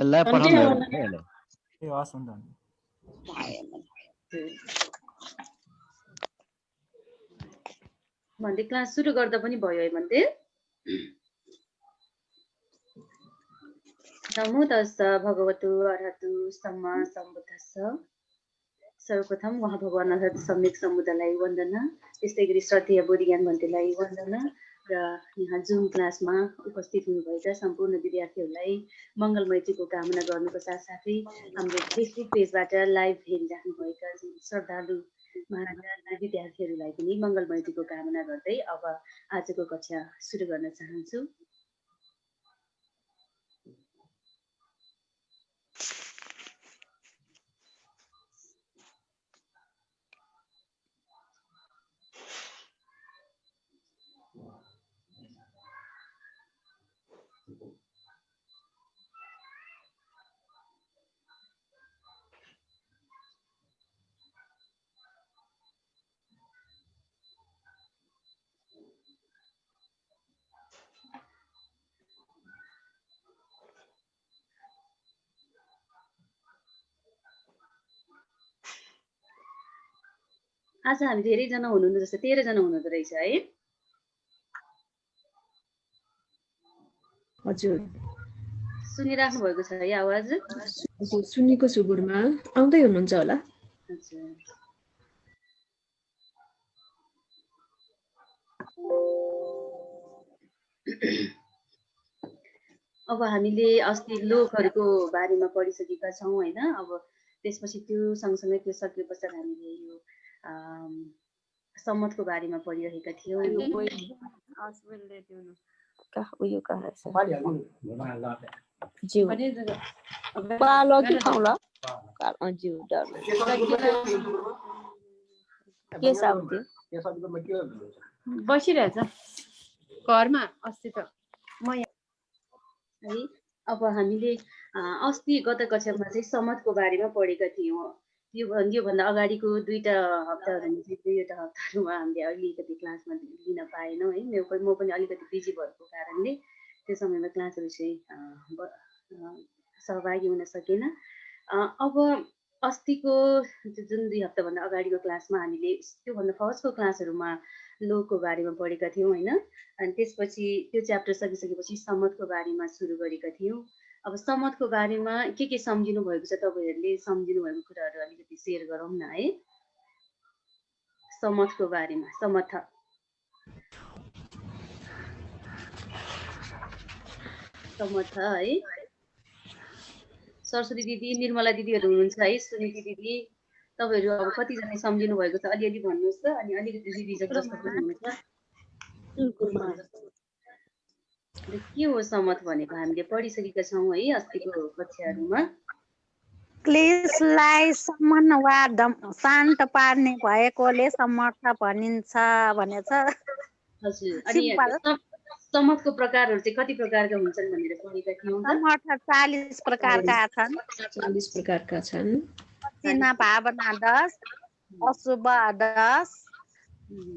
यसलाई पठाउनु हेर्नु है यसलाई ए हस् हुन्छ भन्दै क्लास सुरु गर्दा पनि भयो है भन्दै नमो तस्स भगवतो अरहतो सम्मा सम्बुद्धस्स सर्वप्रथम उहाँ भगवान अरहत सम्यक समुदायलाई वन्दना त्यस्तै गरी श्रद्धेय बोधिज्ञान भन्तेलाई वन्दना र यहाँ जुम क्लासमा उपस्थित हुनुभएका सम्पूर्ण विद्यार्थीहरूलाई मङ्गलमयजीको कामना गर्नुको साथसाथै हाम्रो फेसबुक पेजबाट लाइभ हेरिराख्नुभएका श्रद्धालु महाराज विद्यार्थीहरूलाई पनि मङ्गलमयजीको कामना गर्दै अब आजको कक्षा सुरु गर्न चाहन्छु। आज हामी धेरैजना हुनुहुन्न जस्तो 13 जना हुनुहुँदो रहेछ है। हजुर सुनिराख्नु भएको छ है आवाज? हजुर सुनेको छु गुरुमा, आउँदै हुनुहुन्छ होला? हजुर अब हामीले अस्ति लोकहरूको बारेमा पढिसकेका छौँ हैन। अब त्यसपछि त्यो सँगसँगै त्यो सके पश्चात हामीले यो सम्मतको बारेमा पढिरहेका थियौँ। बसिरहेछ घरमा अस्ति त म है। अब हामीले अस्ति गत कक्षामा चाहिँ सम्मतको बारेमा पढेका थियौँ। योभन्दा अगाडिको दुईटा हप्ताहरूमा चाहिँ दुईवटा हप्ताहरूमा हामीले अलिकति क्लासमा लिन पाएनौँ है। म पनि अलिकति बिजी भएको कारणले त्यो समयमा क्लासहरू चाहिँ सहभागी हुन सकेन। अब अस्तिको जुन 2 हप्ताभन्दा अगाडिको क्लासमा हामीले त्योभन्दा फर्स्टको क्लासहरूमा लोकको बारेमा पढेका थियौँ हैन। अनि त्यसपछि त्यो च्याप्टर सकिसकेपछि सम्मतको बारेमा सुरु गरेका थियौँ। अब सम्मतको बारेमा के सम्झिनु भएको छ तपाईहरुले सम्झिनु भएको कुराहरू अलिकति शेयर गरौँ न है। सम्मतको बारेमा सम्मत है। सरस्वती दिदी, निर्मला दिदीहरू हुनुहुन्छ है, सुनिति दिदी, तपाईहरु अब कतिजना सम्झिनु भएको छ अलिअलि भन्नुहोस् त। अनि अलिकति रिभिजन जस्तो पनि हुन्छ। के हो सम्मत भनेको हामीले पढिसकेका छौँ है अस्तिको कक्षाहरूमा। क्लेशलाई सम्मान वा शान्त पार्ने भएकोले सम्मत भनिन्छ भनेछ। हजुर, अनि सम्मतको प्रकारहरू चाहिँ कति प्रकारका हुन्छन् भनेर पढेका थियौँ। सम्मत 40 प्रकारका छन्। 40 प्रकारका छन्। चिना भावना 10, अशुभ 10,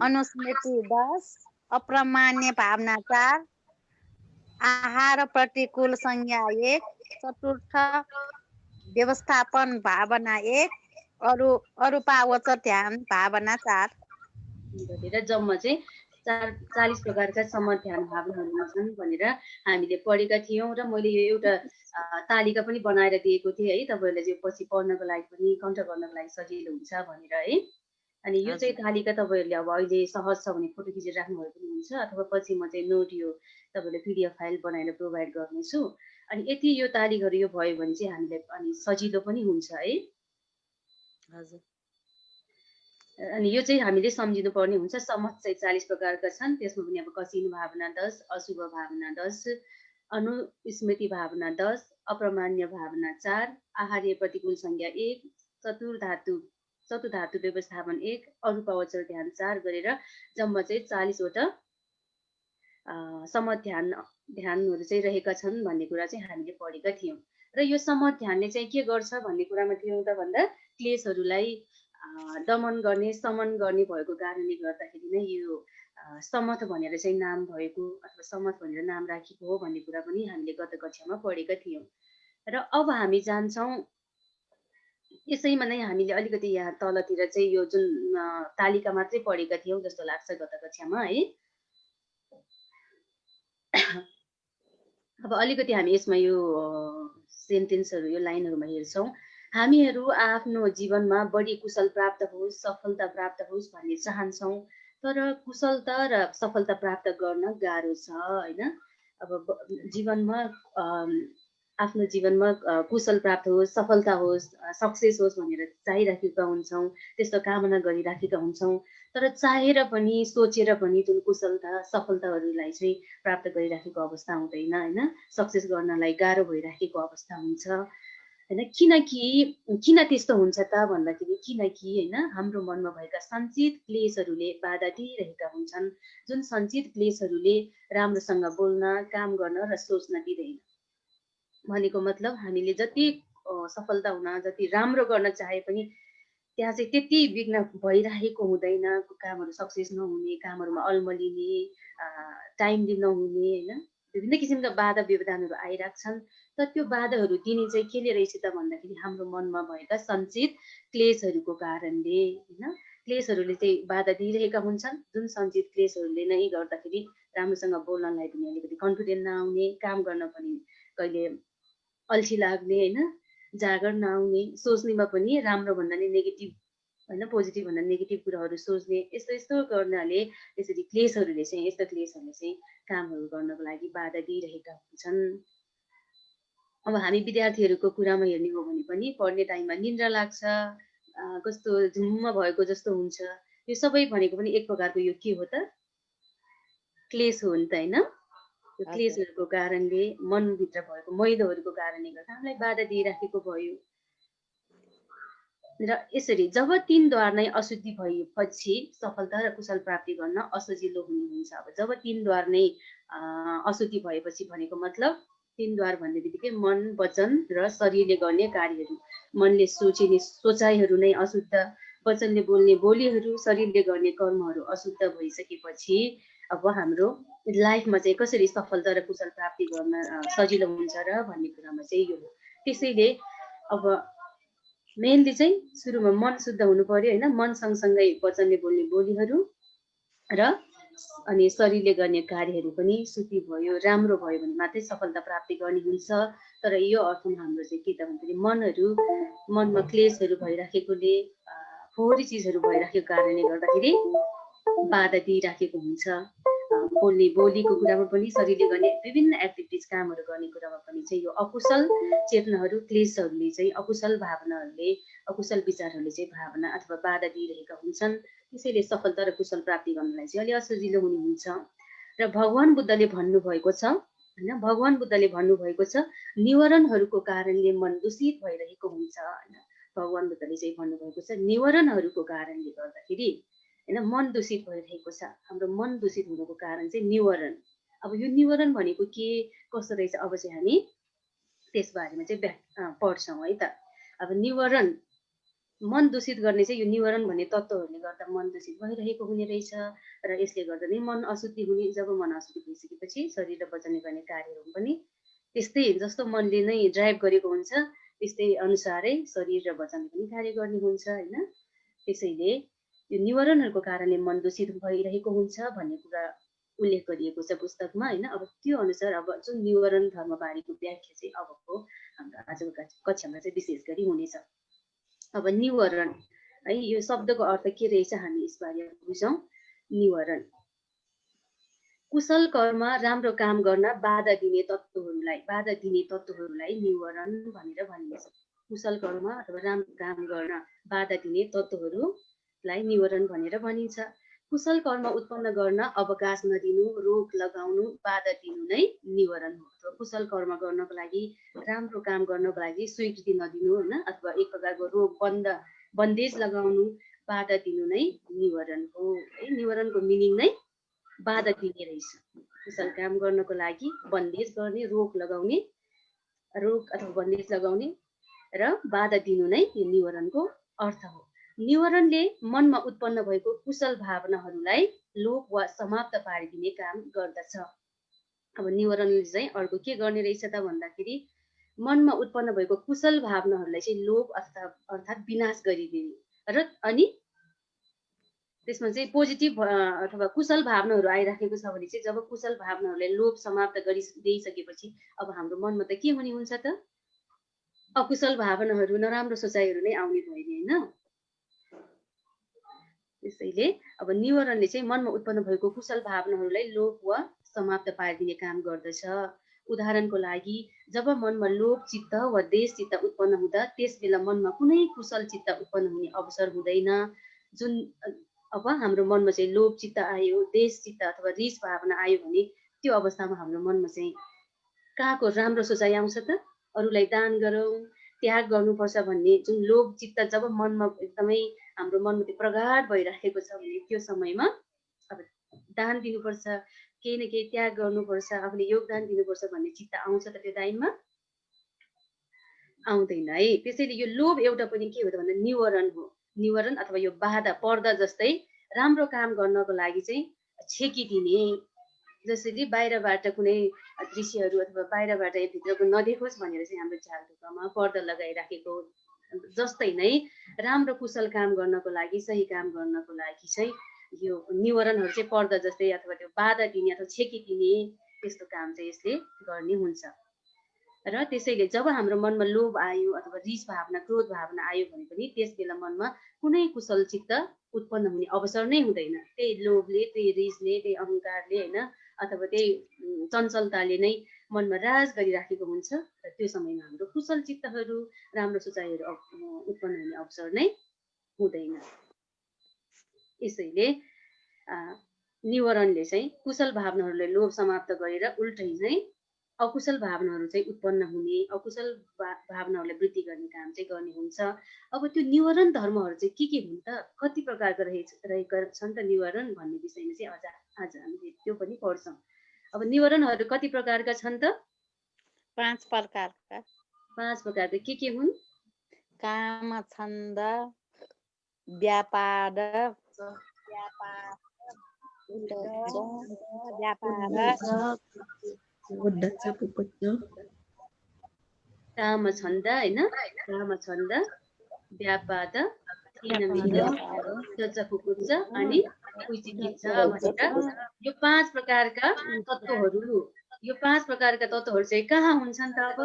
अनुस्मृति 10, अप्रमाण्य भावना 4, आहार प्रतिकूल संज्ञा 1, चतुर्थ व्यवस्थापन भावना 1, अरूपावचर ध्यान भावना 4। जम्मा चाहिँ 40 प्रकारका सम्मत ध्यान भावनाहरू छन् भनेर हामीले पढेका थियौँ। र मैले यो एउटा तालिका पनि बनाएर दिएको थिएँ है तपाईहरुलाई, चाहिँ पछि पढ्नको लागि पनि कन्ट गर्नको लागि सजिलो हुन्छ भनेर है। अनि यो चाहिँ तालिका तपाईहरुले अब अहिले सहज छ भने फोटो खिचेर राख्नुभयो पनि हुन्छ, अथवा पछि म चाहिँ नोट यो तपाईहरुले PDF फाइल बनाएर प्रोभाइड गर्नेछु। अनि यति यो तालिकाहरू यो भयो भने चाहिँ हामीलाई अनि सजिलो पनि हुन्छ है। हजुर, अनि यो चाहिँ हामीले सम्झिनु पर्ने हुन्छ। सम्मत चाहिँ 40 प्रकारका छन्। त्यसमा पनि अब कसिनु भावना 10, अशुभ भावना 10, अनुस्मृति भावना 10, अप्रमाण्य भावना 4, आहार्य प्रतिकूल संज्ञा 1, चतुर्धातु व्यवस्थापन 1, अरूपावचर ध्यान 4 गरेर जम्मा चाहिँ 40 वटा सम्मत ध्यानहरू चाहिँ रहेका छन् भन्ने कुरा चाहिँ हामीले पढेका थियौँ। र यो सम्मत ध्यानले चाहिँ के गर्छ भन्ने कुरामा थियौँ त भन्दा क्लेशहरूलाई दमन गर्ने, समन गर्ने भएको कारणले गर्दाखेरि नै यो सम्मत भनेर चाहिँ नाम भएको अथवा सम्मत भनेर नाम राखेको हो भन्ने कुरा पनि हामीले गत कक्षामा पढेका थियौँ। र अब हामी जान्छौँ यसैमा नै हामीले अलिकति यहाँ तलतिर चाहिँ यो जुन तालिका मात्रै पढेका थियौँ जस्तो लाग्छ गत कक्षामा है। अब अलिकति हामी यसमा यो सेन्टेन्सहरू यो लाइनहरूमा हेर्छौँ। हामीहरू आफ्नो जीवनमा बढी कुशल प्राप्त होस्, सफलता प्राप्त होस् भन्ने चाहन्छौँ, तर कुशलता र सफलता प्राप्त गर्न गाह्रो छ हैन। अब जीवनमा आफ्नो जीवनमा कुशल प्राप्त होस्, सफलता होस्, सक्सेस होस् भनेर चाहिराखेका हुन्छौँ, त्यस्तो कामना गरिराखेका हुन्छौँ, तर चाहेर पनि सोचेर पनि जुन कुशलता सफलताहरूलाई चाहिँ प्राप्त गरिराखेको अवस्था हुँदैन हैन। सक्सेस गर्नलाई गाह्रो भइराखेको अवस्था हुन्छ हैन। किन त्यस्तो हुन्छ त भन्दाखेरि किनकि हैन हाम्रो मनमा भएका सञ्चित क्लेशहरूले बाधा दिइरहेका हुन्छन्, जुन सञ्चित क्लेशहरूले राम्रोसँग बोल्न, काम गर्न र सोच्न दिँदैन। भनेको मतलब हामीले जति सफलता हुन, जति राम्रो गर्न चाहे पनि त्यहाँ चाहिँ त्यति विघ्न भइरहेको हुँदैन, कामहरू सक्सेस नहुने, कामहरूमा अल्मलिने, टाइमली नहुने हैन, विभिन्न किसिमका बाधा व्यवधानहरू आइराख्छन्। तर त्यो बाधाहरू दिने चाहिँ केले रहेछ त भन्दाखेरि हाम्रो मनमा भएका सञ्चित क्लेशहरूको कारणले हैन। क्लेशहरूले चाहिँ बाधा दिइरहेका हुन्छन्, जुन सञ्चित क्लेशहरूले नै गर्दाखेरि राम्रोसँग बोल्नलाई पनि अलिकति कन्फिडेन्ट नआउने, काम गर्न पनि कहिले अल्छी लाग्ने हैन, जागर नआउने, सोच्नेमा पनि राम्रो भन्दा नि नेगेटिभ हैन, पोजिटिभ भन्दा नेगेटिभ कुराहरू सोच्ने, यस्तो गर्नाले त्यसरी क्लेशहरूले चाहिँ यस्तो क्लेशहरूले चाहिँ कामहरू गर्नको लागि बाधा दिइरहेका हुन्छन्। अब हामी विद्यार्थीहरूको कुरामा हेर्ने हो भने पनि पढ्ने टाइममा निन्द्रा लाग्छ, कस्तो झुम्म भएको जस्तो हुन्छ। यो सबै भनेको पनि एक प्रकारको यो के हो त, क्लेश हो नि त हैन। यो क्लेशहरूको कारणले, मनभित्र भएको मैलोहरूको कारणले गर्दा हामीलाई बाधा दिइराखेको भयो। र यसरी जब 3 द्वार नै अशुद्धि भएपछि सफलता र कुशल प्राप्ति गर्न असजिलो हुने हुन्छ। अब जब 3 द्वार नै अशुद्धि भएपछि भनेको मतलब 3 द्वार भन्ने बित्तिकै मन, वचन र शरीरले गर्ने कार्यहरू, मनले सोचिने सोचाइहरू नै अशुद्ध, वचनले बोल्ने बोलीहरू, शरीरले गर्ने कर्महरू अशुद्ध भइसकेपछि अब हाम्रो लाइफमा चाहिँ कसरी सफलता र कुशल प्राप्ति गर्न सजिलो हुन्छ र भन्ने कुरामा चाहिँ यो हो। त्यसैले अब मेनली चाहिँ सुरुमा मन शुद्ध हुनु पर्यो हैन। मन सँगसँगै वचनले बोल्ने बोलीहरू र अनि शरीरले गर्ने कार्यहरू पनि शुद्धि भयो, राम्रो भयो भने मात्रै सफलता प्राप्ति गर्ने हुन्छ। तर यो अर्थमा हाम्रो चाहिँ के त भन्दाखेरि मनमा क्लेशहरू भइराखेकोले, फोहोरी चिजहरू भइराखेको कारणले गर्दाखेरि बाधा दिइराखेको हुन्छ। बोल्ने बोलीको कुरामा पनि, शरीरले गर्ने विभिन्न एक्टिभिटिज कामहरू गर्ने कुरामा पनि चाहिँ यो अकुशल चेतनाहरू, क्लेशहरूले चाहिँ, अकुशल भावनाहरूले, अकुशल विचारहरूले चाहिँ भावना अथवा बाधा दिइरहेका हुन्छन्। त्यसैले सफलता र कुशल प्राप्ति गर्नलाई चाहिँ अलि असजिलो हुने हुन्छ। र भगवान बुद्धले भन्नुभएको छ हैन, भगवान बुद्धले भन्नुभएको छ निवरणहरूको कारणले मन दूषित भइरहेको हुन्छ हैन। भगवान बुद्धले चाहिँ भन्नुभएको छ निवरणहरूको कारणले गर्दाखेरि हैन मन दूषित भइरहेको छ। हाम्रो मन दूषित हुनुको कारण चाहिँ निवरण। अब यो निवरण भनेको के कस्तो रहेछ अब चाहिँ हामी त्यसबारेमा चाहिँ पढ्छौँ है त। अब निवरण, मन दूषित गर्ने चाहिँ यो निवरण भन्ने तत्त्वहरूले गर्दा मन दूषित भइरहेको हुने रहेछ र यसले गर्दा नै मन अशुद्धि हुने। जब मन अशुद्धि भइसकेपछि शरीर र वचनले गर्ने कार्यहरू पनि त्यस्तै जस्तो मनले नै ड्राइभ गरेको हुन्छ त्यस्तै अनुसारै शरीर र वचनले पनि कार्य गर्ने हुन्छ हैन। त्यसैले यो निवरणहरूको कारणले मन दूषित भइरहेको हुन्छ भन्ने कुरा उल्लेख गरिएको छ पुस्तकमा हैन। अब त्यो अनुसार अब जुन निवरण धर्मबारेको व्याख्या चाहिँ अबको हाम्रो आजको कक्षामा चाहिँ विशेष गरी हुनेछ। अब निवरण है, यो शब्दको अर्थ के रहेछ हामी यसबारे बुझौँ। निवरण कुशल कर्म, राम्रो काम गर्न बाधा दिने तत्त्वहरूलाई निवरण भनेर भनिन्छ। कुशल कर्म अथवा राम्रो काम गर्न बाधा दिने तत्त्वहरूलाई निवरण भनेर भनिन्छ। कुशल कर्म उत्पन्न गर्न अवकाश नदिनु, रोक लगाउनु, बाधा दिनु नै निवरण हो। कुशल कर्म गर्नको लागि, राम्रो काम गर्नको लागि स्वीकृति नदिनु हैन, अथवा एक प्रकारको रोक बन्देज लगाउनु, बाधा दिनु नै निवरण हो है। निवरणको मिनिङ नै बाधा दिने रहेछ। कुशल काम गर्नको लागि बन्देज गर्ने, रोक अथवा बन्देज लगाउने र बाधा दिनु नै यो निवरणको अर्थ हो। निवरणले मनमा उत्पन्न भएको कुशल भावनाहरूलाई लोप वा समाप्त पारिदिने काम गर्दछ। अब निवरणले चाहिँ अर्को के गर्ने रहेछ त भन्दाखेरि मनमा उत्पन्न भएको कुशल भावनाहरूलाई चाहिँ लोभ अर्थात् विनाश गरिदिने र अनि त्यसमा चाहिँ पोजिटिभ अथवा कुशल भावनाहरू आइराखेको छ भने चाहिँ जब कुशल भावनाहरूलाई लोभ समाप्त गरिदिइसकेपछि अब हाम्रो मनमा त के हुने हुन्छ त अकुशल भावनाहरू नराम्रो सोचाइहरू नै आउने भयो नि होइन। त्यसैले अब निवारणले चाहिँ मनमा उत्पन्न भएको कुशल भावनाहरूलाई लोभ वा समाप्त पारिदिने काम गर्दछ। उदाहरणको लागि जब मनमा लोभ चित्त वा द्वेष चित्त उत्पन्न हुँदा त्यस बेला मनमा कुनै कुशल चित्त उत्पन्न हुने अवसर हुँदैन। जुन अब हाम्रो मनमा चाहिँ लोभ चित्त आयो, द्वेष चित्त अथवा रिस भावना आयो भने त्यो अवस्थामा हाम्रो मनमा चाहिँ कहाँको राम्रो सोचाइ आउँछ त? अरूलाई दान गरौँ, त्याग गर्नुपर्छ भन्ने जुन लोभ चित्त जब मनमा एकदमै हाम्रो मनमा त्यो प्रगाढ भइराखेको छ भने त्यो समयमा अब दान दिनुपर्छ, केही न केही त्याग गर्नुपर्छ, आफूले योगदान दिनुपर्छ भन्ने चित्त आउँछ त त्यो टाइममा? आउँदैन है। त्यसैले यो लोभ एउटा पनि के हो त भन्दा निवारण हो। निवारण अथवा यो बाधा पर्दा जस्तै राम्रो काम गर्नको लागि चाहिँ छेकिदिने। जसरी बाहिरबाट कुनै दृश्यहरू अथवा बाहिरबाट भित्रको नदेखोस् भनेर चाहिँ हाम्रो झालढुक्कामा पर्दा लगाइराखेको जस्तै नै राम्रो कुशल काम गर्नको लागि, सही काम गर्नको लागि चाहिँ यो निवारणहरू चाहिँ पर्दा जस्तै अथवा त्यो बाधा दिने अथवा छेकिदिने त्यस्तो काम चाहिँ यसले गर्ने हुन्छ। र त्यसैले जब हाम्रो मनमा लोभ आयो अथवा रिस भावना, क्रोध भावना आयो भने पनि त्यस बेला मनमा कुनै कुशल चित्त उत्पन्न हुने अवसर नै हुँदैन। त्यही लोभले, त्यही रिसले, त्यही अहङ्कारले होइन अथवा त्यही चञ्चलताले नै मनमा राज गरिराखेको हुन्छ र त्यो समयमा हाम्रो कुशल चित्तहरू, राम्रो सोचाइहरू उत्पन्न हुने अवसर नै हुँदैन। यसैले निवारणले चाहिँ कुशल भावनाहरूलाई लोभ समाप्त गरेर उल्टै चाहिँ अकुशल भावनाहरू चाहिँ उत्पन्न हुने, अकुशल भावनाहरूलाई वृद्धि गर्ने काम चाहिँ गर्ने हुन्छ। अब त्यो निवारण धर्महरू चाहिँ के हुन् त? कति प्रकारका रहेका छन् त निवारण भन्ने विषयमा चाहिँ आज हामीले त्यो पनि पढ्छौँ। अब निवारणहरू कति प्रकारका छन् त? 5 प्रकारका। 5 प्रकारका के हुन्? काम, छन्द, व्यापार, काम छन्द होइन, काम छन्द, व्यापाद, कुकुच्च अनि कुचिकिच्चा भनेर यो 5 प्रकारका तत्त्वहरू, यो 5 प्रकारका तत्त्वहरू चाहिँ कहाँ हुन्छन् त? अब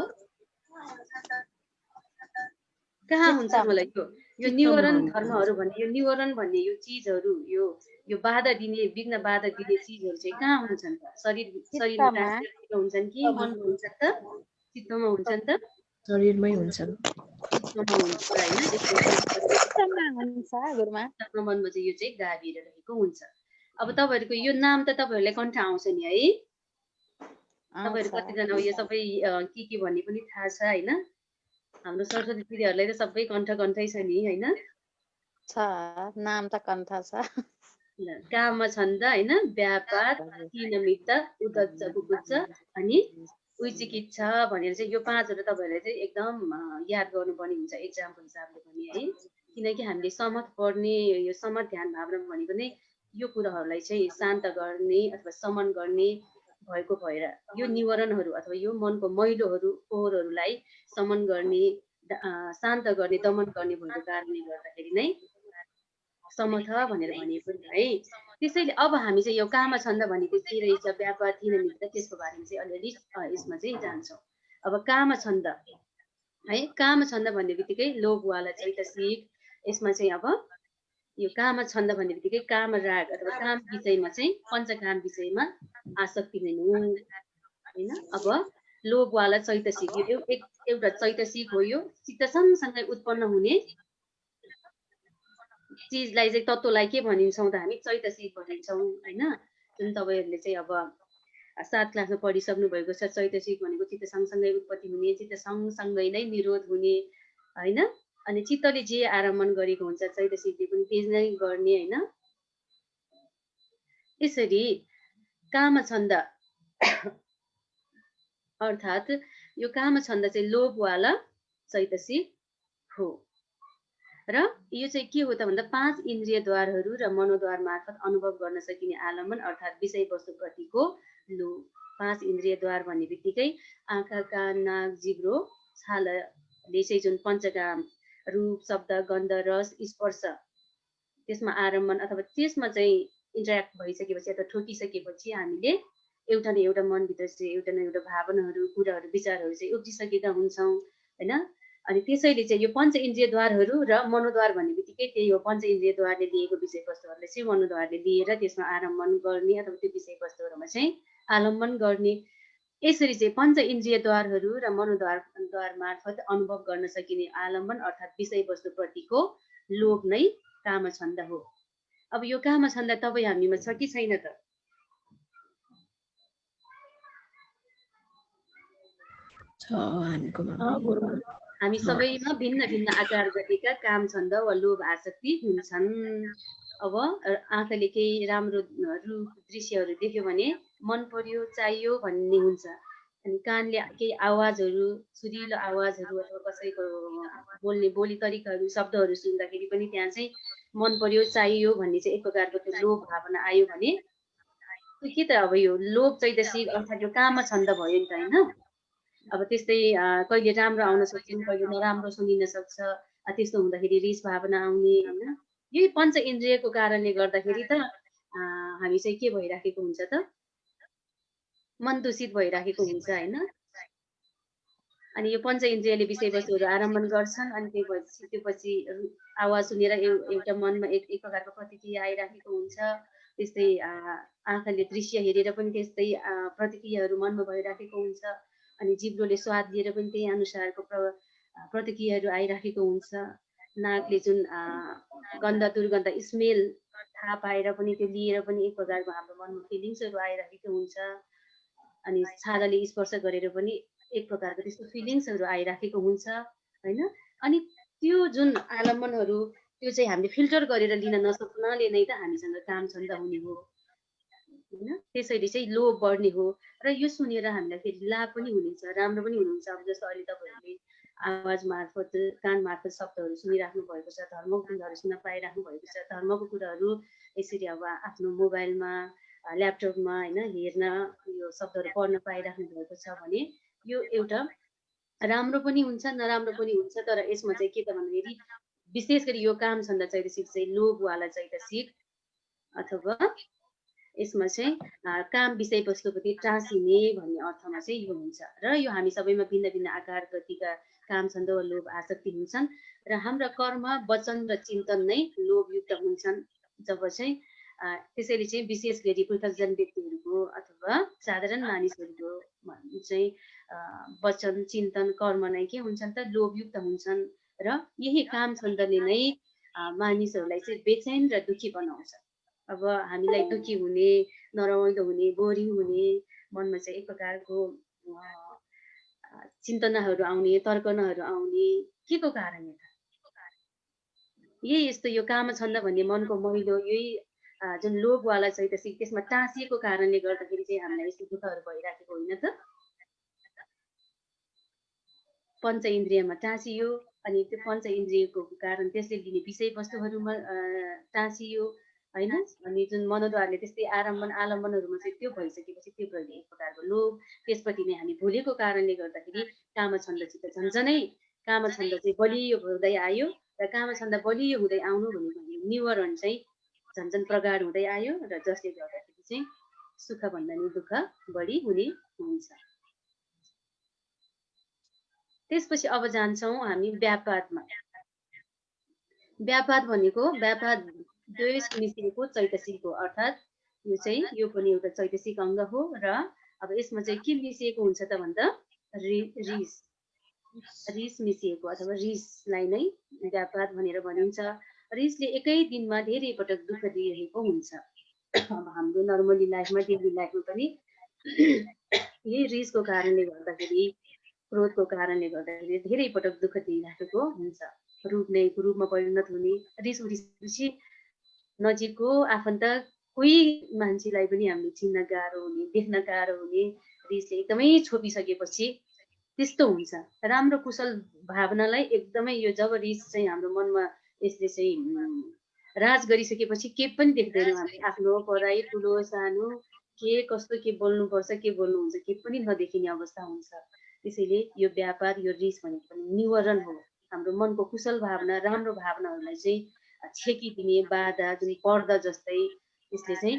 कहाँ हुन्छ मलाई यो निवारण धर्महरू भन्ने, यो निवारण भन्ने यो चिजहरू, यो बाधा दिने, विघ्न बाधा दिने चिजहरू चाहिँ कहाँ हुन्छन् त? शरीरमा हुन्छन् कि मनमा हुन्छन् त? चित्तमा हुन्छन् त? शरीरमै हुन्छन्। चित्तमा हुन्छ होइन। मनमा चाहिँ यो चाहिँ गाभिएर रहेको हुन्छ। अब तपाईँहरूको यो नाम त तपाईँहरूलाई कण्ठ आउँछ नि है? तपाईँहरू कतिजना यो सबै के भन्ने पनि थाहा छ होइन? हाम्रो सरस्वती दिदीहरूलाई त सबै कण्ठै छ नि होइन? छ, नाम त कण्ठ छ। काम छन्द होइन, व्यापार, निमित्त, उदच्च कुकुच्च अनि उचिकिच्छा भनेर चाहिँ यो 5वटा तपाईँहरूले चाहिँ एकदम याद गर्नुपर्ने हुन्छ एक्जामको हिसाबले पनि है। किनकि हामीले समथ पढ्ने, यो समथ ध्यान भावना भनेको नै यो कुराहरूलाई चाहिँ शान्त गर्ने अथवा समन गर्ने भएको भएर यो निवारणहरू अथवा यो मनको मैलोहरू, फोहोरहरूलाई समन गर्ने, शान्त गर्ने, दमन गर्ने भएको कारणले गर्दाखेरि नै समथ भनेर भनिएको नि है। त्यसैले अब हामी चाहिँ यो काम छन्द भनेको के रहेछ, व्यापार, निमित्त, त्यसको बारेमा चाहिँ अलिअलि यसमा चाहिँ जान्छौँ। अब काम छन्द है, काम छन्द भन्ने बित्तिकै लोभवाला चैतसिक, यसमा चाहिँ अब यो काम छन्द भन्ने बित्तिकै काम राग अथवा काम विषयमा चाहिँ पञ्चकाम विषयमा आसक्ति हुनु होइन। अब लोभवाला चैतसिक यो एउटा चैतसिक हो। यो चित्त सँगसँगै उत्पन्न हुने चिजलाई चाहिँ तत्त्वलाई के भनिन्छौँ त हामी? चैतसिक भनिन्छौँ होइन। जुन तपाईँहरूले चाहिँ अब 7 क्लासमा पढिसक्नु भएको छ। चैतसिक भनेको चित्त सँगसँगै उत्पत्ति हुने, चित्त सँगसँगै नै निरोध हुने होइन। अनि चित्तले जे आरम्भन गरेको हुन्छ चैतसिकले पनि त्यही नै गर्ने होइन। यसरी काम छन्द अर्थात् यो काम छन्द चाहिँ लोभवाला चैतसिक हो। र यो चाहिँ के हो त भन्दा 5 इन्द्रियद्वारहरू र मनोद्वार मार्फत अनुभव गर्न सकिने आलम्बन अर्थात् विषयवस्तुप्रतिको लोभ। 5 इन्द्रियद्वार भन्ने बित्तिकै आँखा, कान, नाक, जिब्रो छालले चाहिँ जुन पञ्चकाम रूप शब्द गन्ध रस स्पर्श त्यसमा आरम्भन अथवा त्यसमा चाहिँ इन्टरेक्ट भइसकेपछि अथवा ठोकिसकेपछि हामीले एउटा न एउटा मनभित्र चाहिँ एउटा न एउटा भावनाहरू कुराहरू विचारहरू चाहिँ उब्जिसकेका हुन्छौँ होइन। अनि त्यसैले चाहिँ यो पञ्च इन्द्रियद्वारहरू र मनोद्वार भन्ने बित्तिकै त्यही हो, पञ्च इन्द्रियद्वारले लिएको विषयवस्तुहरूले चाहिँ मनोद्वारले लिएर त्यसमा आरम्भन गर्ने अथवा त्यो विषयवस्तुहरूमा चाहिँ आलम्बन गर्ने। यसरी चाहिँ पञ्च इन्द्रियद्वारहरू र मनोद्वार मार्फत अनुभव गर्न सकिने आलम्बन अर्थात् विषयवस्तुप्रतिको लोभ नै कामछन्द हो। अब यो कामछन्द तपाईँ हामीमा छ कि छैन त? हामी सबैमा भिन्न भिन्न आकार गतिका काम छन्द वा लोभ आसक्ति हुन्छन्। अब आँखाले केही राम्रो रूप दृश्यहरू देख्यो भने मन पर्यो चाहियो भन्ने हुन्छ। अनि कानले केही आवाजहरू सुरिलो आवाजहरू अथवा कसैको बोल्ने बोली तरिकाहरू शब्दहरू सुन्दाखेरि पनि त्यहाँ चाहिँ मन पर्यो चाहियो भन्ने चाहिँ एक प्रकारको त्यो लोभ भावना आयो भने के त अब यो लोभ चैतसिक अर्थात् यो कामछन्द भयो नि त होइन। अब त्यस्तै कहिले राम्रो आउन सक्छौँ, कहिले नराम्रो सुनिन सक्छ। त्यस्तो हुँदाखेरि रिस भावना आउने होइन। यही पञ्च इन्द्रियको कारणले गर्दाखेरि त हामी चाहिँ के भइराखेको हुन्छ त, मन दूषित भइराखेको हुन्छ होइन। अनि यो पञ्च इन्द्रियले विषयवस्तुहरू आरम्भन गर्छन् अनि त्यो पछि आवाज सुनेर एउटा मनमा एक प्रकारको प्रतिक्रिया आइराखेको हुन्छ। त्यस्तै आँखाले दृश्य हेरेर पनि त्यस्तै प्रतिक्रियाहरू मनमा भइराखेको हुन्छ। अनि जिब्रोले स्वाद लिएर पनि त्यही अनुसारको प्रतिक्रियाहरू आइराखेको हुन्छ। नाकले जुन गन्ध दुर्गन्ध स्मेल थाहा पाएर पनि त्यो लिएर पनि एक प्रकारको हाम्रो मनमा फिलिङ्सहरू आइराखेको हुन्छ। अनि छालाले स्पर्श गरेर पनि एक प्रकारको त्यस्तो फिलिङ्सहरू आइराखेको हुन्छ होइन। अनि त्यो जुन आलम्बनहरू त्यो चाहिँ हामीले फिल्टर गरेर लिन नसक्नाले नै त हामीसँग कामछन्द हुने हो होइन। त्यसैले चाहिँ लोभ बढ्ने हो र यो सुनेर हामीलाई फेरि लाभ पनि हुनेछ, राम्रो पनि हुनुहुन्छ। अब जस्तो अहिले तपाईँहरूले आवाज मार्फत कान मार्फत शब्दहरू सुनिराख्नु भएको छ, धर्मको कुराहरू सुन्न पाइराख्नु भएको छ। धर्मको कुराहरू यसरी अब आफ्नो मोबाइलमा ल्यापटपमा होइन हेर्न यो शब्दहरू पढ्न पाइराख्नु भएको छ भने यो एउटा राम्रो पनि हुन्छ नराम्रो पनि हुन्छ। तर यसमा चाहिँ के त भन्दाखेरि विशेष गरी यो कामछन्द चैतसिक चाहिँ लोभवाला चैतसिक अथवा यसमा चाहिँ काम विषयवस्तुप्रति टाँसिने भन्ने अर्थमा चाहिँ यो हुन्छ। र यो हामी सबैमा भिन्न भिन्न आकार गतिका कामछन्द वा लोभ आसक्ति हुन्छन् र हाम्रा कर्म वचन र चिन्तन नै लोभयुक्त हुन्छन्। जब चाहिँ त्यसैले चाहिँ विशेष गरी पृथकजन व्यक्तिहरूको अथवा साधारण मानिसहरूको चाहिँ वचन चिन्तन कर्म नै के हुन्छन् त लोभयुक्त हुन्छन्। र यही कामछन्दले नै मानिसहरूलाई चाहिँ बेचैन र दुःखी बनाउँछ। अब हामीलाई दुःखी हुने, नरमाइलो हुने, बोरिङ हुने, मनमा चाहिँ एक प्रकारको चिन्तनाहरू आउने, तर्कनाहरू आउने के को कारणले त? यही यस्तो यो कामछन्द भन्ने मनको मैलो यही जुन लोभवाला चैतसिक त्यसमा टाँसिएको कारणले गर्दाखेरि चाहिँ हामीलाई यस्तो दुःखहरू भइराखेको होइन त। पञ्च इन्द्रियमा टाँसियो अनि त्यो पञ्च इन्द्रियको कारण त्यसले लिने विषयवस्तुहरूमा टाँसियो होइन। अनि जुन मनोद्वारले त्यस्तै आलम्बनहरूमा चाहिँ त्यो भइसकेपछि त्यो प्रति एक प्रकारको लोभ त्यसप्रति नै हामी भुलेको कारणले गर्दाखेरि कामछन्दसित झन्झनै कामछन्द चाहिँ बलियो हुँदै आयो र कामछन्द बलियो हुँदै आउनु भनेको निवारण चाहिँ झन्झन प्रगाढ हुँदै आयो र जसले गर्दाखेरि चाहिँ सुखभन्दा नि दुःख बढी हुने हुन्छ। त्यसपछि अब जान्छौँ हामी व्यापादमा। व्यापाद भनेको व्यापाद द्वेष मिसिएको चैतसिक हो, अर्थात् यो चाहिँ यो पनि एउटा चैतसिक अङ्ग हो। र अब यसमा चाहिँ के मिसिएको हुन्छ त भन्दा रिस मिसिएको अथवा रिसलाई नै व्यापाद भनेर भनिन्छ। रिसले एकै दिनमा धेरै पटक दुःख दिइरहेको हुन्छ। अब हाम्रो नर्मली लाइफमा डेली लाइफमा पनि यही रिसको कारणले गर्दाखेरि क्रोधको कारणले गर्दाखेरि धेरै पटक दुःख दिइराखेको हुन्छ। रूपमा परिणत हुने, रिस उठिसकेपछि नजिकको आफन्त कोही मान्छेलाई पनि हामीले चिन्न गाह्रो हुने, देख्न गाह्रो हुने, रिसले एकदमै छोपिसकेपछि त्यस्तो हुन्छ। राम्रो कुशल भावनालाई एकदमै यो जब रिस चाहिँ हाम्रो मनमा यसले चाहिँ राज गरिसकेपछि के पनि देख्दैनौँ हामी, आफ्नो पराई ठुलो सानो के कस्तो के बोल्नुपर्छ के बोल्नुहुन्छ के पनि नदेखिने अवस्था हुन्छ। त्यसैले यो व्यापाद यो रिस भनेको पनि निवारण हो। हाम्रो मनको कुशल भावना राम्रो भावनाहरूलाई चाहिँ छेकिदिने बाधा जुन पर्दा जस्तै यसले चाहिँ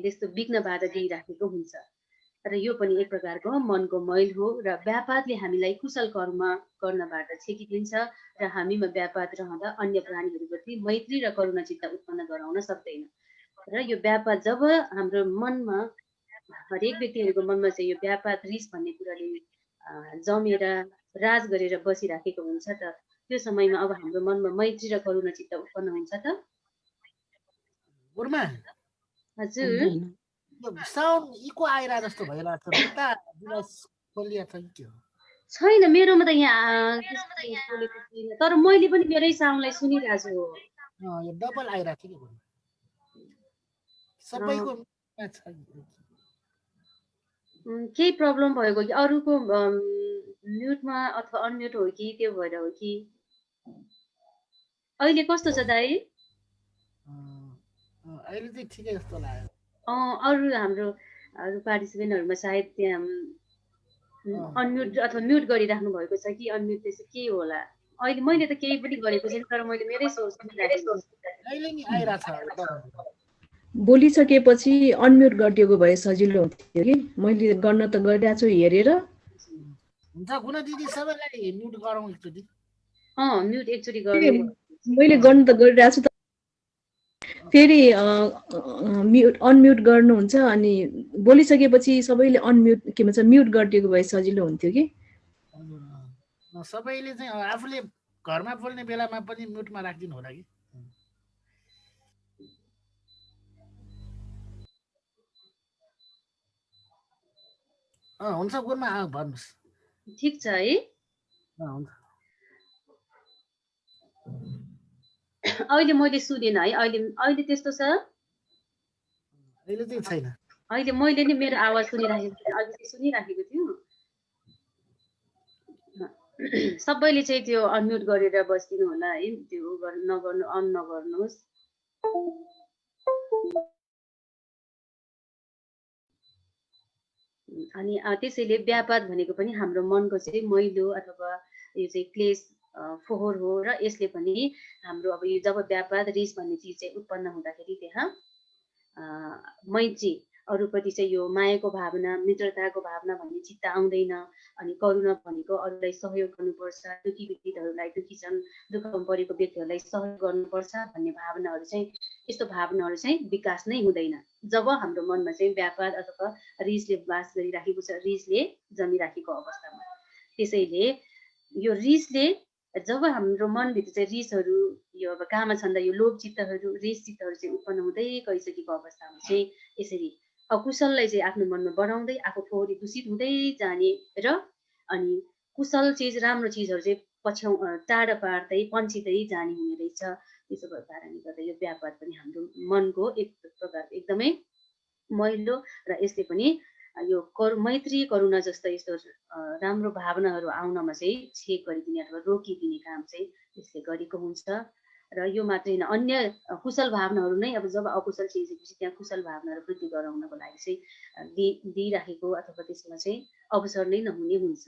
यस्तो विघ्न बाधा दिइराखेको हुन्छ। र यो पनि एक प्रकारको मनको मैल हो र व्यापादले हामीलाई कुशल कर्म गर्नबाट छेकिदिन्छ र हामीमा व्यापाद रहँदा अन्य प्राणीहरूप्रति मैत्री र करुणा चित्त उत्पन्न गराउन सक्दैन। र यो व्यापाद जब हाम्रो मनमा हरेक व्यक्तिहरूको मनमा चाहिँ यो व्यापाद रिस भन्ने कुराले जमेर राज गरेर बसिराखेको हुन्छ त त्यो समयमा अब हाम्रो मनमा मैत्री र करुणा चित्त उत्पन्न हुन्छ त। गुरुमा हजुर साउन्ड इको आइरा जस्तो भइरहेको छ उता डिभाइस खोलिया छ कि हो? छैन मेरोमा त यहाँ बोलेको छैन, तर मैले पनि मेरै साउन्डलाई सुनिरहेको छु। यो डबल आइरा थियो कि सबैको केही प्रब्लम भएको कि अरूको म्युटमा अथवा अनम्युट हो कि त्यो भएर हो कि? अहिले कस्तो छ दाइ? अहिले चाहिँ ठिकै जस्तो लाग्यो। अरू हाम्रो पार्टिसिपेन्टहरूमा सायद त्यहाँ अनम्युट अथवा म्युट गरिराख्नु भएको छ कि अनम्युट त्यसो के होला? अहिले मैले त केही पनि गरेको छैन, तर मैले मेरै सोच सुनिरहेको छु। अहिले नि आइरा छ। बोलिसकेपछि अनम्युट गरिदिएको भए सजिलो हुन्थ्यो कि मैले गर्न त गरिरहेको छु हेरेर। हुन्छ गुना दिदी सबैलाई म्युट गरौँ एकचोटि। म्युट एकचोटि गर्नु। मैले गर्न त गरिरहेको छु त फेरि अनम्युट गर्नुहुन्छ अनि बोलिसकेपछि सबैले अनम्युट के भन्छ म्युट गरिदिएको भए सजिलो हुन्थ्यो कि। सबैले चाहिँ आफूले घरमा बोल्ने बेलामा पनि म्युटमा राखिदिनु होला कि। हुन्छ गुरुमा भन्नुहोस्। ठिक छ है। हुन्छ अहिले मैले सुनेन है, अहिले त्यस्तो छ? अहिले चाहिँ छैन। अहिले मैले नि मेरो आवाज सुनिराखेको थिएँ, अहिले सुनिराखेको थियो। सबैले चाहिँ त्यो अनम्युट गरेर बसिदिनु होला है, त्यो नगर्नु अन नगर्नुहोस्। अनि त्यसैले व्यापाद भनेको पनि हाम्रो मनको चाहिँ मैलो अथवा यो चाहिँ क्लेश फोहोर हो र यसले पनि हाम्रो अब यो जब व्यापाद रिस भन्ने चिज चाहिँ उत्पन्न हुँदाखेरि त्यहाँ मैत्री अरूप्रति चाहिँ यो मायाको भावना मित्रताको भावना भन्ने चित्त आउँदैन। अनि करुणा भनेको अरूलाई सहयोग गर्नुपर्छ, दुखी व्यक्तिहरूलाई दुःखमा परेको व्यक्तिहरूलाई सहयोग गर्नुपर्छ भन्ने भावनाहरू चाहिँ यस्तो भावनाहरू चाहिँ विकास नै हुँदैन जब हाम्रो मनमा चाहिँ व्यापाद अथवा रिसले वास गरिराखेको छ, रिसले जमिराखेको अवस्थामा। त्यसैले यो रिसले जब हाम्रो मनभित्र चाहिँ रिसहरू यो अब कामछन्द यो लोभ चित्तहरू रिस चित्तहरू चाहिँ उत्पन्न हुँदै गइसकेको अवस्थामा चाहिँ यसरी अकुशललाई चाहिँ आफ्नो मनमा बढाउँदै आफू फोहोरी दूषित हुँदै जाने र अनि कुशल चिज राम्रो चिजहरू चाहिँ टाढा पार्दै पन्छिँदै जाने हुने रहेछ। त्यसो भएको कारणले गर्दा यो व्यापाद पनि हाम्रो मनको एक प्रकारको एकदमै मैलो र यसले पनि यो मैत्री करुणा जस्तो यस्तो राम्रो भावनाहरू आउनमा चाहिँ छेक गरिदिने अथवा रोकिदिने काम चाहिँ यसले गरेको हुन्छ। र यो मात्रै होइन, अन्य कुशल भावनाहरू नै अब जब अकुशल चिजेपछि त्यहाँ कुशल भावनाहरू वृद्धि गराउनको लागि चाहिँ दिइराखेको अथवा त्यसमा चाहिँ अवसर नै नहुने हुन्छ।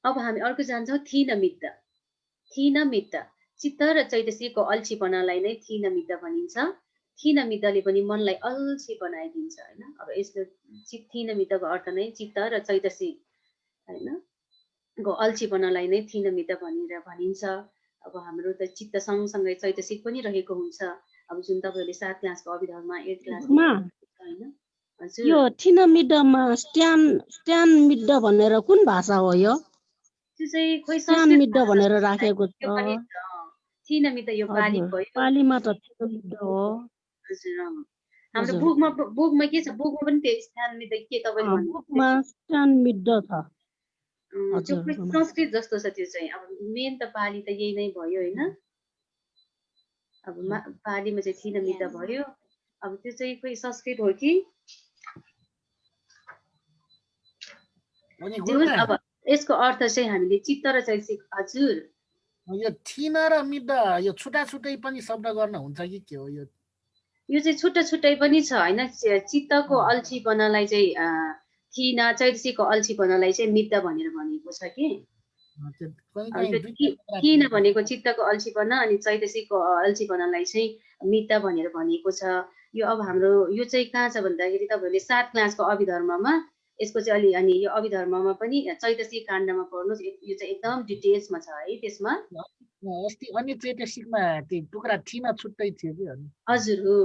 अब हामी अर्को जान्छौँ थीनमिद्ध। थीनमिद्ध चित्त र चैतसिकको अल्छीपनालाई नै थीनमिद्ध भनिन्छ। थीनमिद्धले पनि मनलाई अल्छी बनाइदिन्छ होइन। अब यसको थीनमिद्धको अर्थ नै चित्त र चैतसिक होइन को अल्छीपनालाई नै थीनमिद्ध भनेर भनिन्छ। अब हाम्रो त चित्त सँगसँगै चैतसिक पनि रहेको हुन्छ। अब जुन तपाईँहरूले 7 क्लासको अभिधानमा 8 क्लासमा होइन। हजुर यो थीनमिद्धमा स्ट्यानमिद्ध भनेर कुन भाषा हो यो? त्यो चाहिँ खोइ स्ट्यानमिद्ध भनेर राखेको छ। थीनमिद्ध यो पाली भयो। पालीमा त थीनमिद्ध हो। हजुर हाम्रो बुकमा के छ? बुकमा पनि त्यो स्ट्यानमिद्ध के तपाईँले भन्नु? बुकमा स्ट्यानमिद्ध छ। त्यो संस्कृत जस्तो छ त्यो चाहिँ। अब मेन त पाली त यही नै भयो होइन। अब पालीमा चाहिँ थीनमिद्ध भयो। अब त्यो चाहिँ खोइ संस्कृत हो कि? अब यसको अर्थ चाहिँ हामीले चित्त र चैतसिक। हजुर यो थिन र मिद्ध यो छुट्टा छुट्टै पनि शब्द गर्न हुन्छ कि के हो? यो चाहिँ छुट्टा छुट्टै पनि छ होइन। चित्तको अल्छीपनालाई चाहिँ थिन चैतसिकको अल्छीपनालाई चाहिँ मिद्दा भनेर भनिएको छ कि थिन भनेको चित्तको अल्छीपना अनि चैतसिकको अल्छीपनालाई चाहिँ मिद्दा भनेर भनिएको छ। यो अब हाम्रो यो चाहिँ कहाँ छ भन्दाखेरि तपाईँहरूले 7 क्लासको अभिधर्ममा यसको चाहिँ अलि अनि यो अभिधर्ममा पनि चैतसिक काण्डमा पढ्नुहोस्, यो चाहिँ एकदम डिटेल्समा छ है। त्यसमा अस्ति अनि चैतसिकमा त्यो टुक्रा थिन छुट्टै थियो कि हजुर हो,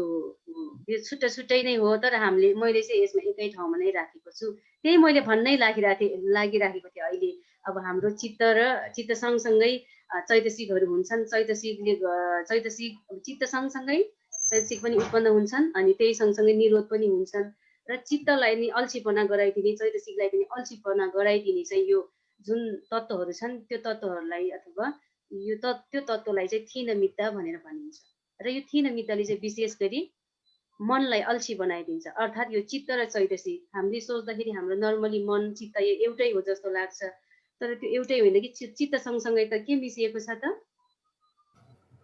यो छुट्टै छुट्टै नै हो, तर मैले चाहिँ यसमा एकै ठाउँमा नै राखेको छु। त्यही मैले भन्नै लागिराखेको थिएँ अहिले अब हाम्रो चित्त सँगसँगै चैतसिकहरू हुन्छन्। चित्त सँगसँगै चैतसिक पनि उत्पन्न हुन्छन् अनि त्यही सँगसँगै निरोध पनि हुन्छन् र चित्तलाई नि अल्छीपना गराइदिने चैतसिकलाई पनि अल्छीपना गराइदिने चाहिँ यो जुन तत्त्वहरू छन् त्यो तत्त्वहरूलाई अथवा त्यो तत्त्वलाई चाहिँ थिन मिद्दा भनेर भनिन्छ। र यो थिन मिद्दाले चाहिँ विशेष गरी मनलाई अल्छी बनाइदिन्छ। अर्थात् यो चित्त र चैतसिक हामीले सोच्दाखेरि हाम्रो नर्मली मन चित्त यो एउटै हो जस्तो लाग्छ, तर त्यो एउटै होइन कि चित्त सँगसँगै त के मिसिएको छ त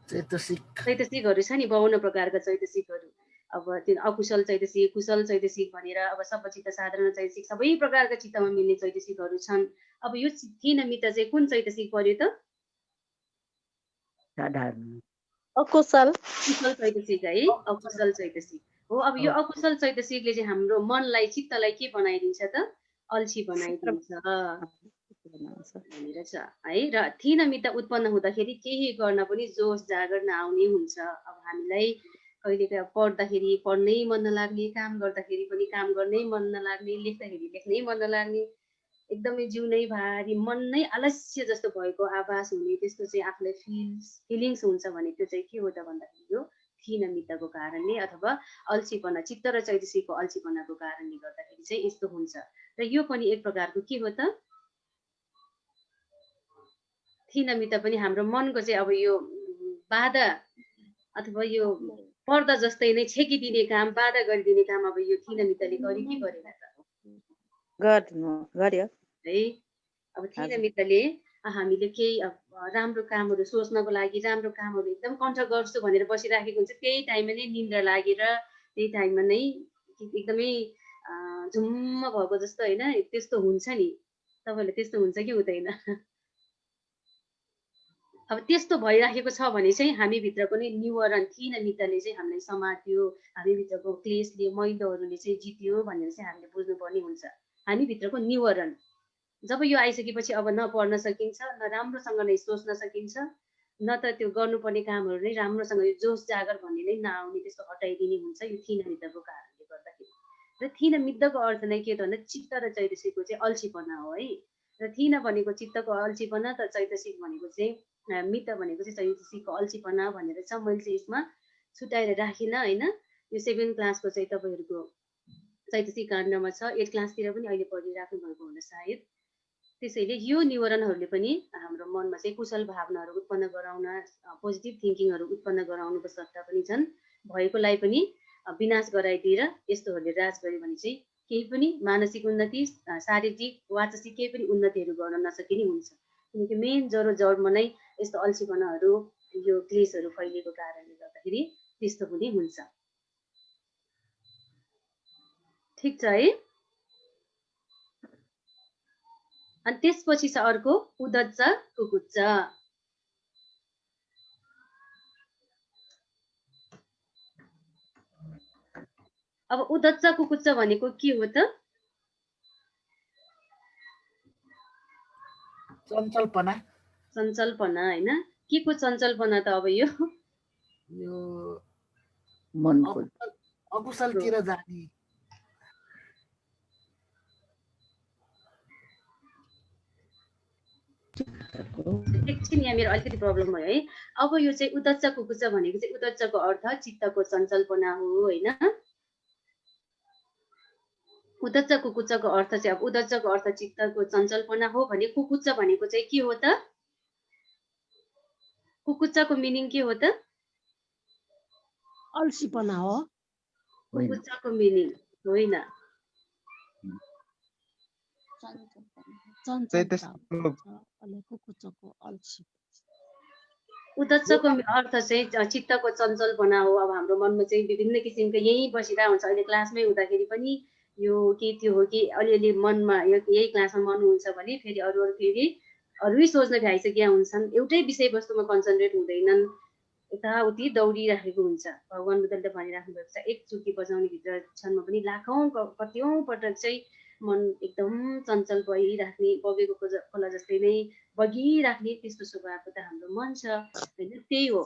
चैतसिकहरू छ नि, 52 प्रकारका चैतसिकहरू। अब त्यो अकुशल चैतसिक, कुशल चैतसिक भनेर अब सप्तचित्त साधारण चैतसिक सबै प्रकारका चित्तमा मिल्ने चैतसिकहरू छन्। अब यो थिन मिद्दा चाहिँ कुन चैतसिक पर्यो त? अकुशल चैतसिक है, अकुशल चैतसिक हो। अब यो अकुशल चैतसिकले चाहिँ हाम्रो मनलाई चित्तलाई के बनाइदिन्छ त? अल्छी बनाइदिन्छ भनेर छ है। र थिन मिद्दा उत्पन्न हुँदाखेरि केही गर्न पनि जोस जागर नआउने हुन्छ। अब हामीलाई कहिले पढ्दाखेरि पढ्नै मन नलाग्ने, काम गर्दाखेरि पनि काम गर्नै मन नलाग्ने, लेख्दाखेरि लेख्नै मन नलाग्ने, एकदमै जिउ नै भारी, मन नै आलस्य जस्तो भएको आभास हुने, त्यस्तो चाहिँ आफूलाई फिलिङ्स हुन्छ भने त्यो चाहिँ के हो त भन्दाखेरि यो थिन मिद्दाको कारणले अथवा अल्छीपना चित्त र चैतसिकको अल्छीपनाको कारणले गर्दाखेरि चाहिँ यस्तो हुन्छ। र यो पनि एक प्रकारको के हो त? थिन मिद्दा पनि हाम्रो मनको चाहिँ अब यो बाधा अथवा यो पर्दा जस्तै नै छेकिदिने काम, बाधा गरिदिने काम अब यो थिन मिद्दाले गर्यो कि गरेन त? गर्यो है। अब थिन मिद्दाले हामीले केही राम्रो कामहरू सोच्नको लागि राम्रो कामहरू एकदम कण्ठ गर्छु भनेर बसिराखेको हुन्छ, त्यही टाइममा नै निन्द्रा लागेर त्यही टाइममा नै एकदमै झुम्म भएको जस्तो होइन, त्यस्तो हुन्छ नि। तपाईँहरूले त्यस्तो हुन्छ कि हुँदैन? अब त्यस्तो भइराखेको छ भने चाहिँ हामी भित्रको नै निवारण थिन मिद्दाले चाहिँ हामीलाई समात्यो, हामी भित्रको क्लेशले मैलोहरूले चाहिँ जित्यो भनेर चाहिँ हामीले बुझ्नुपर्ने हुन्छ। हामी भित्रको निवारण जब यो आइसकेपछि अब न पढ्न सकिन्छ, न राम्रोसँग नै सोच्न सकिन्छ, न त त्यो गर्नुपर्ने कामहरू नै राम्रोसँग यो जोस जागर भन्ने नै नआउने, त्यस्तो हटाइदिने हुन्छ यो थिन मिद्दाको कारणले गर्दाखेरि। र थिन मिद्दाको अर्थ नै के त भन्दा चित्त र चैतसिकको चाहिँ अल्छीपना हो है। र थिन भनेको चित्तको अल्छीपना, त चैतसिक भनेको चाहिँ मिद्दा भनेको चाहिँ चैतसिकको अल्छीपना भनेर चाहिँ मैले चाहिँ यसमा छुट्याएर राखिनँ होइन। यो 7 क्लासको चाहिँ तपाईँहरूको चैतसिक काण्डमा छ, 8 क्लासतिर पनि अहिले पढिराख्नु भएको होला सायद। त्यसैले यो निवारणहरूले पनि हाम्रो मनमा चाहिँ कुशल भावनाहरू उत्पन्न गराउन, पोजिटिभ थिङ्किङहरू उत्पन्न गराउनुको सट्टा पनि छन् भएकोलाई पनि विनाश गराइदिएर यस्तोहरूले राज गर्यो भने चाहिँ केही पनि मानसिक उन्नति, शारीरिक वाचसिक केही पनि उन्नतिहरू गर्न नसकिने हुन्छ। किनकि मेन जडमा नै यस्तो अल्छीपनाहरू यो क्लेशहरू फैलिएको कारणले गर्दाखेरि त्यस्तो हुने हुन्छ। ठिक छ है। अनि त्यसपछि छ अर्को उदच्च कुकुच्च। अब उदच्च कुकुच्च भनेको के हो त? चञ्चलपना होइन, के को चञ्चलपना त? अब यो मनको अकुशलतिर जाने। एकछिन यहाँ मेरो अलिकति प्रब्लम भयो है। अब यो चाहिँ उदच्च कुकुच्च भनेको चाहिँ उदच्चको अर्थ चित्तको चञ्चलपना हो होइन। उदच्च कुकुच्चको अर्थ चाहिँ अब उदच्चको अर्थ चित्तको चञ्चलपना हो भने कुकुच्च भनेको चाहिँ के हो त? कुकुच्चको मिनिङ के हो त? अल्छीपना हो। कुकुच्चको मिनिङ होइन। उदच्चको अर्थ चाहिँ चित्तको चञ्चलपना हो। अब हाम्रो मनमा चाहिँ विभिन्न किसिमको यहीँ बसिरहेको हुन्छ, अहिले क्लासमै हुँदाखेरि पनि यो के त्यो हो कि अलिअलि मनमा यही क्लासमा मन हुन्छ भने फेरि फेरि अरू सोच्न भ्याइसकेका हुन्छन्, एउटै विषयवस्तुमा कन्सन्ट्रेट हुँदैनन्, यताउति दौडिराखेको हुन्छ। भगवान् बुद्धले त भनिराख्नु भएको छ, एक चुकी बजाउने भित्र क्षणमा पनि लाखौँ कतिौँ पटक चाहिँ मन एकदम चञ्चल भइराख्ने, बगेको खोला जस्तै नै बगिराख्ने त्यस्तो स्वभावको त हाम्रो मन छ होइन। त्यही हो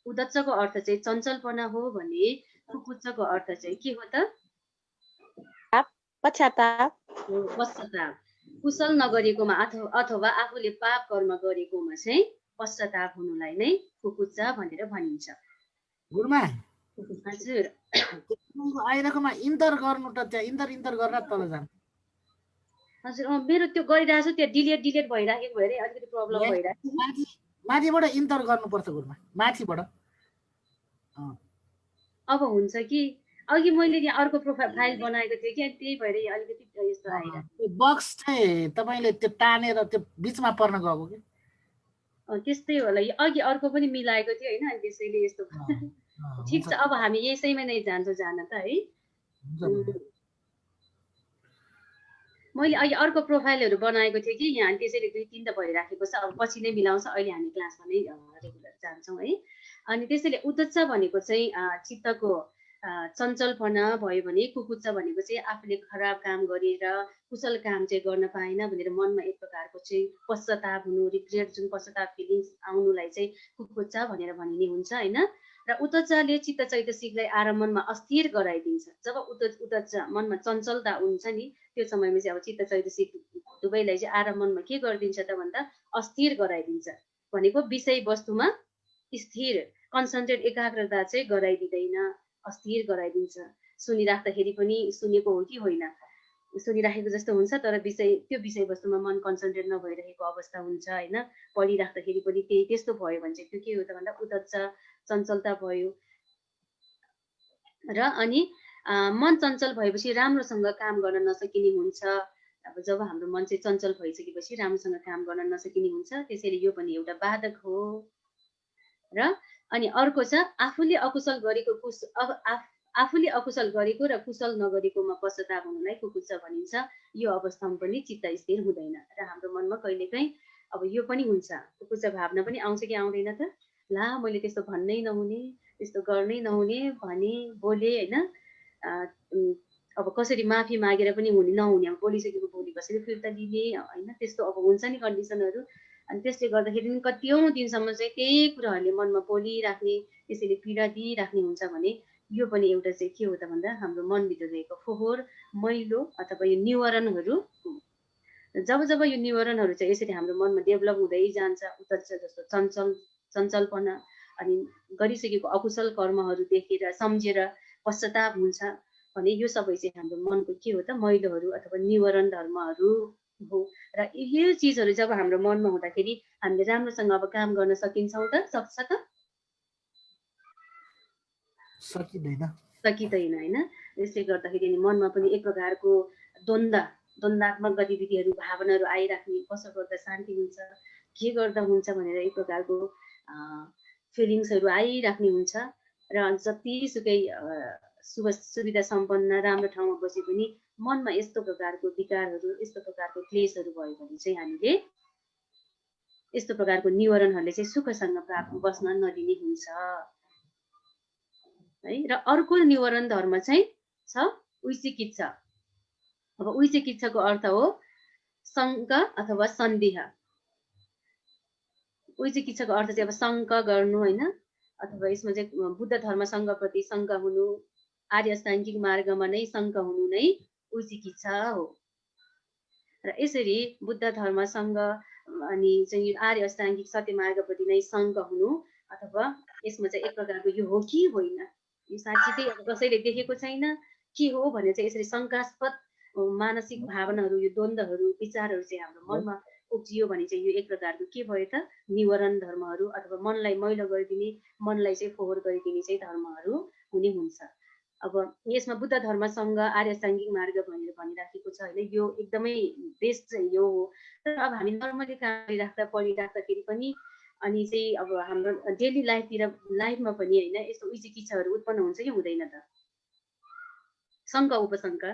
उदच्चको अर्थ चाहिँ चञ्चलपना हो भने कुकुच्चको अर्थ चाहिँ के हो त? पश्चाताप। पश्चाताप। कुशल नगरेकोमा अथवा आफूले पाप कर्म गरेकोमा चाहिँ पश्चाताप हुनुलाई नै कुकुच्चा भनेर भनिन्छ। गुरुमा हजुर आइरहेकोमा इन्टर गर्नु त त्यहाँ इन्टर गरेर तल जानु। हजुर मेरो त्यो गरिरहेको छु, त्यहाँ डिलेट भइराखेको भएर अलिकति प्रब्लम भइरहेको छ। माथिबाट इन्टर गर्नुपर्छ गुरुमा, माथिबाट। अब हुन्छ कि अघि मैले यहाँ अर्को फाइल बनाएको थिएँ कि त्यही भएर अलिकति यस्तो आइरहेको। बक्स चाहिँ तपाईँले त्यो तानेर त्यो बिचमा पर्न गएको कि त्यस्तै होला। अघि अर्को पनि मिलाएको थियो होइन, अनि त्यसैले यस्तो ठिक छ। अब हामी यसैमा नै जान्छौँ जान त है। मैले अघि अर्को प्रोफाइलहरू बनाएको थिएँ कि यहाँ, त्यसैले 2-3 त भइराखेको छ। अब पछि नै मिलाउँछ, अहिले हामी क्लासमा नै रेगुलर जान्छौँ है। अनि त्यसैले उदच्च भनेको चाहिँ चित्तको चञ्चलपना भयो भने कुकुच्चा भनेको चाहिँ आफूले खराब काम गरेर कुशल काम चाहिँ गर्न पाएन भनेर मनमा एक प्रकारको चाहिँ पश्चाताप हुनु, रिग्रेट, जुन पश्चाताप फिलिङ्स आउनुलाई चाहिँ कुकुच्चा भनेर भनिने हुन्छ होइन। र उदच्चले चित्त चैतसिकलाई आरम्भमा अस्थिर गराइदिन्छ। जब उदच्च मनमा चञ्चलता हुन्छ नि, त्यो समयमा चाहिँ अब चित्त चैतसिक दुवैलाई चाहिँ आरम्भमा के गरिदिन्छ त भन्दा अस्थिर गराइदिन्छ। भनेको विषयवस्तुमा स्थिर कन्सन्ट्रेट एकाग्रता चाहिँ गराइदिँदैन, अस्थिर गराइदिन्छ। सुनिराख्दाखेरि पनि सुनेको हो कि होइन, सुनिराखेको जस्तो हुन्छ तर त्यो विषयवस्तुमा मन कन्सन्ट्रेट नभइरहेको अवस्था हुन्छ होइन। पढिराख्दाखेरि पनि त्यस्तो भयो भने चाहिँ त्यो के हो त भन्दा उदच्च चञ्चलता भयो। र अनि मन चञ्चल भएपछि राम्रोसँग काम गर्न नसकिने हुन्छ। अब जब हाम्रो मन चाहिँ चञ्चल भइसकेपछि राम्रोसँग काम गर्न नसकिने हुन्छ, त्यसैले यो पनि एउटा बाधक हो। र अनि अर्को छ आफूले अकुशल गरेको र कुशल नगरेकोमा पश्चाताप हुनुलाई कुकुच्चा भनिन्छ। यो अवस्थामा पनि चित्त स्थिर हुँदैन र हाम्रो मनमा कहिलेकाहीँ अब यो पनि हुन्छ, कुकुच्चा भावना पनि आउँछ कि आउँदैन त? ला मैले त्यस्तो भन्नै नहुने, त्यस्तो गर्नै नहुने भने बोले होइन। अब कसरी माफी मागेर पनि नहुने, अब बोलिसकेको बोली कसरी फिर्ता लिने होइन, त्यस्तो अब हुन्छ नि कन्डिसनहरू। अनि त्यसले गर्दाखेरि पनि कतिौँ दिनसम्म चाहिँ त्यही कुराहरूले मनमा बोलिराख्ने, त्यसैले पीडा दिइराख्ने हुन्छ भने यो पनि एउटा चाहिँ के हो त भन्दा हाम्रो मनभित्र रहेको फोहोर मैलो अथवा यो निवारणहरू। जब यो निवारणहरू चाहिँ यसरी हाम्रो मनमा डेभलप हुँदै जान्छ, उदच्च जस्तो चञ्चलपना अनि गरिसकेको अकुशल कर्महरू देखेर सम्झेर पश्चाताप हुन्छ भने यो सबै चाहिँ हाम्रो मनको के हो त मैलोहरू अथवा निवारण धर्महरू हो। र यो चिजहरू जब हाम्रो मनमा हुँदाखेरि हामीले राम्रोसँग अब काम गर्न सकिन्छौँ त? सक्छ त? सकिँदैन होइन। यसले गर्दाखेरि मनमा पनि एक प्रकारको द्वन्द्वात्मक गतिविधिहरू भावनाहरू आइराख्ने, कसो गर्दा शान्ति हुन्छ, के गर्दा हुन्छ भनेर एक प्रकारको फिलिङ्सहरू आइराख्ने हुन्छ। र जतिसुकै सुविधा सम्पन्न राम्रो ठाउँमा बसे पनि मनमा यस्तो प्रकारको विकारहरू, यस्तो प्रकारको क्लेशहरू भयो भने चाहिँ हामीले यस्तो प्रकारको निवारणहरूले चाहिँ सुखसँग बस्न नदिने हुन्छ है। र अर्को निवारण धर्म चाहिँ छ विचिकित्सा। अब विचिकित्साको अर्थ हो शङ्का अथवा सन्देह। विचिकित्साको अर्थ चाहिँ अब शङ्का गर्नु होइन, अथवा यसमा चाहिँ बुद्ध धर्मसँगप्रति शङ्का हुनु, आर्य अष्टाङ्गिक मार्गमा नै शङ्का हुनु नै विचिकित्सा हो। र यसरी बुद्ध धर्मसँग अनि चाहिँ आर्य अष्टाङ्गिक सत्य मार्गप्रति नै शङ्का हुनु अथवा यसमा चाहिँ एक प्रकारको यो हो कि होइन, यो साँच्चै अब कसैले देखेको छैन के हो भनेर चाहिँ यसरी शङ्कास्पद मानसिक भावनाहरू, यो द्वन्द्वहरू, विचारहरू चाहिँ हाम्रो मनमा उब्जियो भने चाहिँ यो एक प्रकारको के भयो त निवारण धर्महरू अथवा मनलाई मैलो गरिदिने, मनलाई चाहिँ फोहोर गरिदिने चाहिँ धर्महरू हुने हुन्छ। अब यसमा बुद्ध धर्मसँग आर्य अष्टाङ्गिक मार्ग भनेर भनिराखेको छ होइन, यो एकदमै बेस्ट चाहिँ यो हो। तर अब हामी नर्मली काम गरिराख्दा पढिराख्दाखेरि पनि अनि चाहिँ अब हाम्रो डेली लाइफमा पनि होइन यस्तो विचिकित्साहरू उत्पन्न हुन्छ कि हुँदैन त? शङ्का उपशङ्का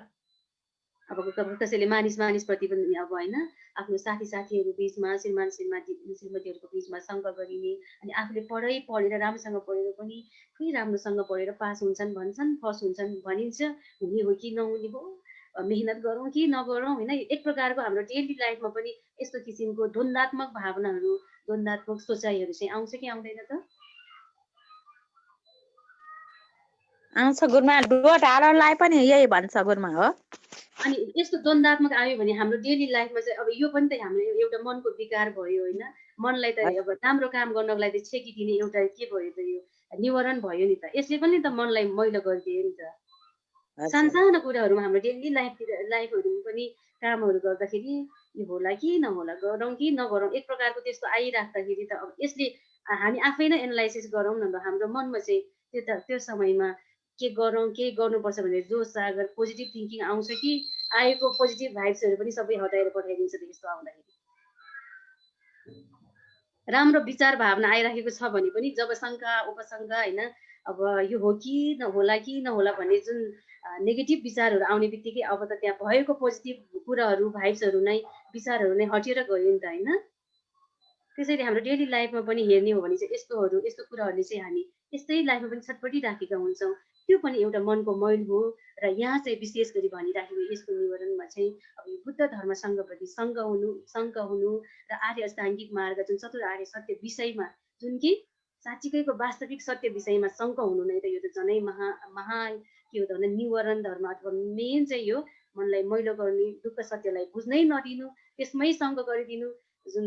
अब कसैले मानिसप्रति पनि अब होइन आफ्नो साथीहरू बिचमा श्रीमतीहरूको बिचमा शङ्का गरिने, अनि आफूले पढेर राम्रोसँग पढेर पनि खै राम्रोसँग पढेर पास हुन्छन् भन्छन्, फर्स्ट हुन्छन् भनिन्छ, हुने हो कि नहुने हो, मेहनत गरौँ कि नगरौँ होइन। एक प्रकारको हाम्रो डेली लाइफमा पनि यस्तो किसिमको द्वन्दात्मक भावनाहरू, द्वन्दात्मक सोचाइहरू चाहिँ आउँछ कि आउँदैन त? आउँछ गुरुमा, डोट हाललाई पनि यही भन्छ गुरुमा हो। अनि यस्तो द्वन्दात्मक आयो भने हाम्रो डेली लाइफमा चाहिँ अब यो पनि त हाम्रो एउटा मनको विकार भयो होइन। मनलाई त अब राम्रो काम गर्नको लागि त छेकिदिने एउटा के भयो त, यो निवारण भयो नि त। यसले पनि त मनलाई मैलो गरिदियो नि त। सानसानो कुराहरूमा हाम्रो डेली लाइफहरूमा पनि कामहरू गर्दाखेरि यो होला कि नहोला, गरौँ कि नगरौँ, एक प्रकारको त्यस्तो आइराख्दाखेरि त अब यसले हामी आफै नै एनालाइसिस गरौँ न, हाम्रो मनमा चाहिँ त्यो समयमा के गरौँ, के गर्नुपर्छ भनेर जोस जागर पोजिटिभ थिङ्किङ आउँछ कि आएको पोजिटिभ भाइब्सहरू पनि सबै हटाएर पठाइदिन्छ त यस्तो आउँदाखेरि। राम्रो विचार भावना आइराखेको छ भने पनि जब शङ्का उपशङ्का होइन, अब यो हो कि नहोला भन्ने जुन नेगेटिभ विचारहरू आउने बित्तिकै अब त त्यहाँ भएको पोजिटिभ कुराहरू, भाइब्सहरू नै, विचारहरू नै हटेर गयो नि त होइन। त्यसैले हाम्रो डेली लाइफमा पनि हेर्ने हो भने चाहिँ यस्तो कुराहरूले चाहिँ हामी यस्तै लाइफमा पनि छटपटिराखेका हुन्छौँ। त्यो पनि एउटा मनको मैल हो। र यहाँ चाहिँ विशेष गरी भनिराखेको यसको निवारणमा चाहिँ अब यो बुद्ध धर्मसँगप्रति शङ्का हुनु र आर्य अष्टाङ्गिक मार्ग जुन चतुर आर्य सत्य विषयमा, जुन कि साँच्चीकैको वास्तविक सत्य विषयमा शङ्का हुनु नै त यो त झनै महा के हो त भने निवारण धर्म, अथवा मेन चाहिँ यो मनलाई मैलो गर्ने, दुःख सत्यलाई बुझ्नै नदिनु, त्यसमै शङ्का गरिदिनु, जुन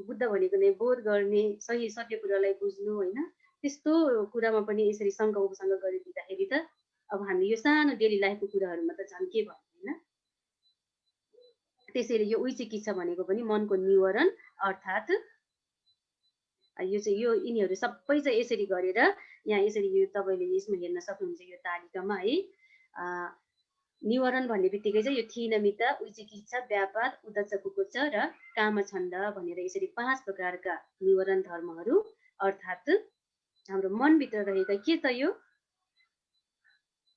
बुद्ध भनेको नै बोध गर्ने, सही सत्य कुरालाई बुझ्नु होइन। त्यस्तो कुरामा पनि यसरी शङ्का उपशङ्का गरिदिँदाखेरि त अब हामी यो सानो डेली लाइफको कुराहरूमा त झन् के भन्नु होइन। त्यसैले यो विचिकित्सा भनेको पनि मनको निवारण, अर्थात् यो यिनीहरू सबै चाहिँ यसरी गरेर यहाँ यसरी यो तपाईँले यसमा हेर्न सक्नुहुन्छ यो तालिकामा है। निवारण भन्ने बित्तिकै चाहिँ यो थिनमित, विचिकित्सा, व्यापार, उद्दच्च कुकुच्च र कामछन्द भनेर यसरी 5 प्रकारका निवारण धर्महरू, अर्थात् हाम्रो मनभित्र रहेका के त यो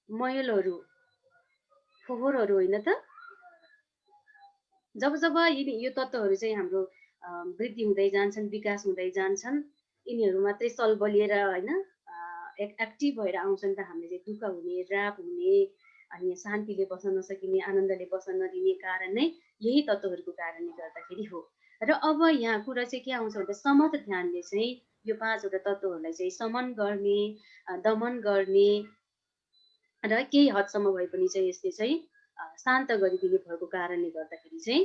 मैलहरू, फोहोरहरू होइन त। जब यो तत्त्वहरू चाहिँ हाम्रो वृद्धि हुँदै जान्छन्, विकास हुँदै जान्छन्, यिनीहरू मात्रै सल बलिएर होइन एक्टिभ भएर आउँछन् त हामीले चाहिँ दुःख हुने, राप हुने, अनि शान्तिले बस्न नसकिने, आनन्दले बस्न नदिने कारण नै यही तत्त्वहरूको कारणले गर्दाखेरि हो। र अब यहाँ कुरा चाहिँ के आउँछ भन्दा समत ध्यानले चाहिँ यो 5 वटा तत्त्वहरूलाई चाहिँ समन गर्ने, दमन गर्ने र केही हदसम्म भए पनि चाहिँ यसले चाहिँ शान्त गरिदिने भएको कारणले गर्दाखेरि चाहिँ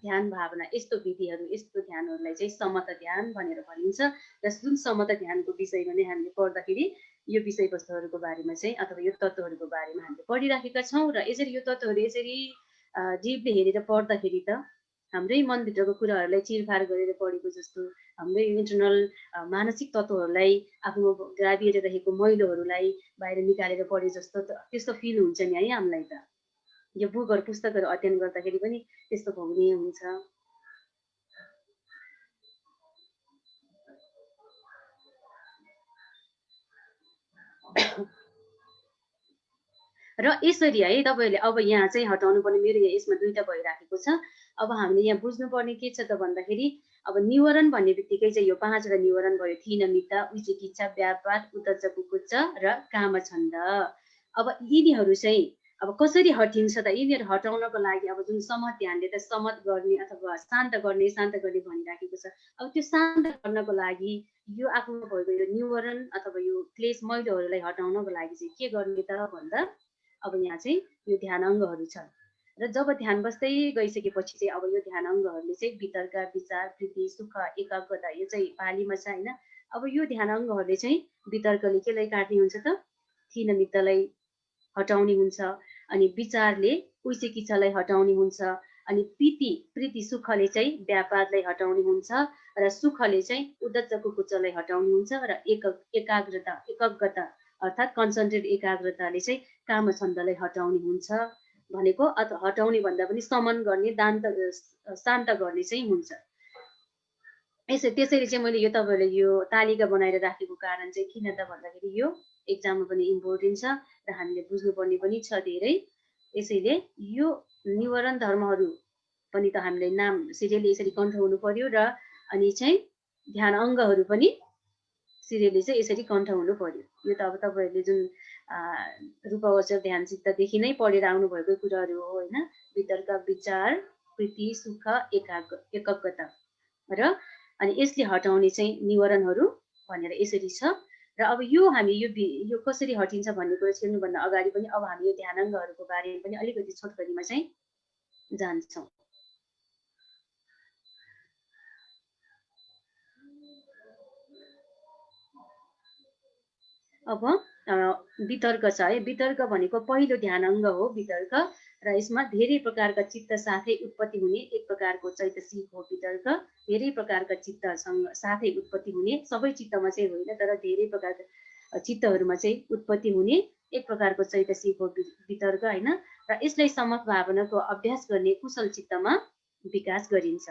ध्यान भावना यस्तो विधिहरू, यस्तो ध्यानहरूलाई चाहिँ समत ध्यान भनेर भनिन्छ। र जुन समत ध्यानको विषयमा नै हामीले पढ्दाखेरि यो विषयवस्तुहरूको बारेमा चाहिँ अथवा यो तत्त्वहरूको बारेमा हामीले पढिराखेका छौँ। र यसरी यो तत्त्वहरू यसरी जीवले हेरेर पढ्दाखेरि त हाम्रै मनभित्रको कुराहरूलाई चिरफार गरेर पढेको जस्तो, हाम्रै इन्टरनल मानसिक तत्त्वहरूलाई, आफ्नो गाभिएर रहेको मैलोहरूलाई बाहिर निकालेर पढे जस्तो त्यस्तो फिल हुन्छ नि है हामीलाई त। यो बुकहरू, पुस्तकहरू अध्ययन गर्दाखेरि पनि त्यस्तो हुने हुन्छ। र यसरी है तपाईँहरूले अब यहाँ चाहिँ हटाउनु पर्ने, मेरो यसमा 2टा भइराखेको छ। अब हामीले यहाँ बुझ्नुपर्ने के छ त भन्दाखेरि अब निवारण भन्ने बित्तिकै चाहिँ यो 5 वटा निवारण भयो, थिनमित, विचिकित्सा, व्यापार, उद्दच्च कुकुच्च र कामछन्द। अब यिनीहरू चाहिँ अब कसरी हटिन्छ त? यिनीहरू हटाउनको लागि अब जुन समत ध्यानले त समत गर्ने अथवा शान्त गर्ने भनिराखेको छ। अब त्यो शान्त गर्नको लागि यो आफ्नो भएको यो निवारण अथवा यो क्लेश मैलोहरूलाई हटाउनको लागि चाहिँ के गर्ने त भन्दा अब यहाँ चाहिँ यो ध्यान अङ्गहरू छन्। र जब ध्यान बस्दै गइसकेपछि चाहिँ अब यो ध्यान अङ्गहरूले चाहिँ वितर्क, विचार, प्रीति, सुख, एकाग्रता, यो चाहिँ पालीमा छ होइन। अब यो ध्यान अङ्गहरूले चाहिँ वितर्कले केलाई काट्ने हुन्छ त? थिनमितलाई हटाउने हुन्छ, अनि विचारले विचिकित्सालाई हटाउने हुन्छ, अनि प्रीति सुखले चाहिँ व्यापारलाई हटाउने हुन्छ, र सुखले चाहिँ उद्दच्च कुकुच्चलाई हटाउने हुन्छ, र एकाग्रता अर्थात् कन्सन्ट्रेट एकाग्रताले चाहिँ कामछन्दलाई हटाउने हुन्छ भनेको। हटाउने भन्दा पनि समन गर्ने, शान्त गर्ने चाहिँ हुन्छ। त्यसैले चाहिँ मैले यो तपाईँहरूले यो तालिका बनाएर राखेको कारण चाहिँ किन त भन्दाखेरि यो एक्जाममा पनि इम्पोर्टेन्ट छ र हामीले बुझ्नुपर्ने पनि छ धेरै। यसैले यो निवारण धर्महरू पनि त हामीले नाम सिरियली यसरी कण्ठ हुनु पर्यो र अनि चाहिँ ध्यान अङ्गहरू पनि सिरियली चाहिँ यसरी कण्ठ हुनु पर्यो। यो त अब तपाईँहरूले जुन रूपवचर ध्यान चित्तदेखि नै पढेर आउनुभएको कुराहरू हो होइन। वितर्क, विचार, प्रीति, सुख, एकाग्रता र अनि यसले हटाउने चाहिँ निवारणहरू भनेर यसरी छ। र अब यो हामी यो कसरी हटिन्छ भन्ने कुरा छिर्नुभन्दा अगाडि पनि अब हामी यो ध्यानाङ्गहरूको बारेमा पनि अलिकति छोटकरीमा चाहिँ जान्छौँ। अब वितर्क छ है। वितर्क भनेको पहिलो ध्यानाङ्ग हो वितर्क, र यसमा धेरै प्रकारका चित्त साथै उत्पत्ति हुने एक प्रकारको चैतसिक हो वितर्क। धेरै प्रकारका चित्तसँग साथै उत्पत्ति हुने, सबै चित्तमा चाहिँ होइन तर धेरै प्रकारका चित्तहरूमा चाहिँ उत्पत्ति हुने एक प्रकारको चैतसिक हो वितर्क होइन। र यसलाई समथ भावनाको अभ्यास गर्ने कुशल चित्तमा विकास गरिन्छ।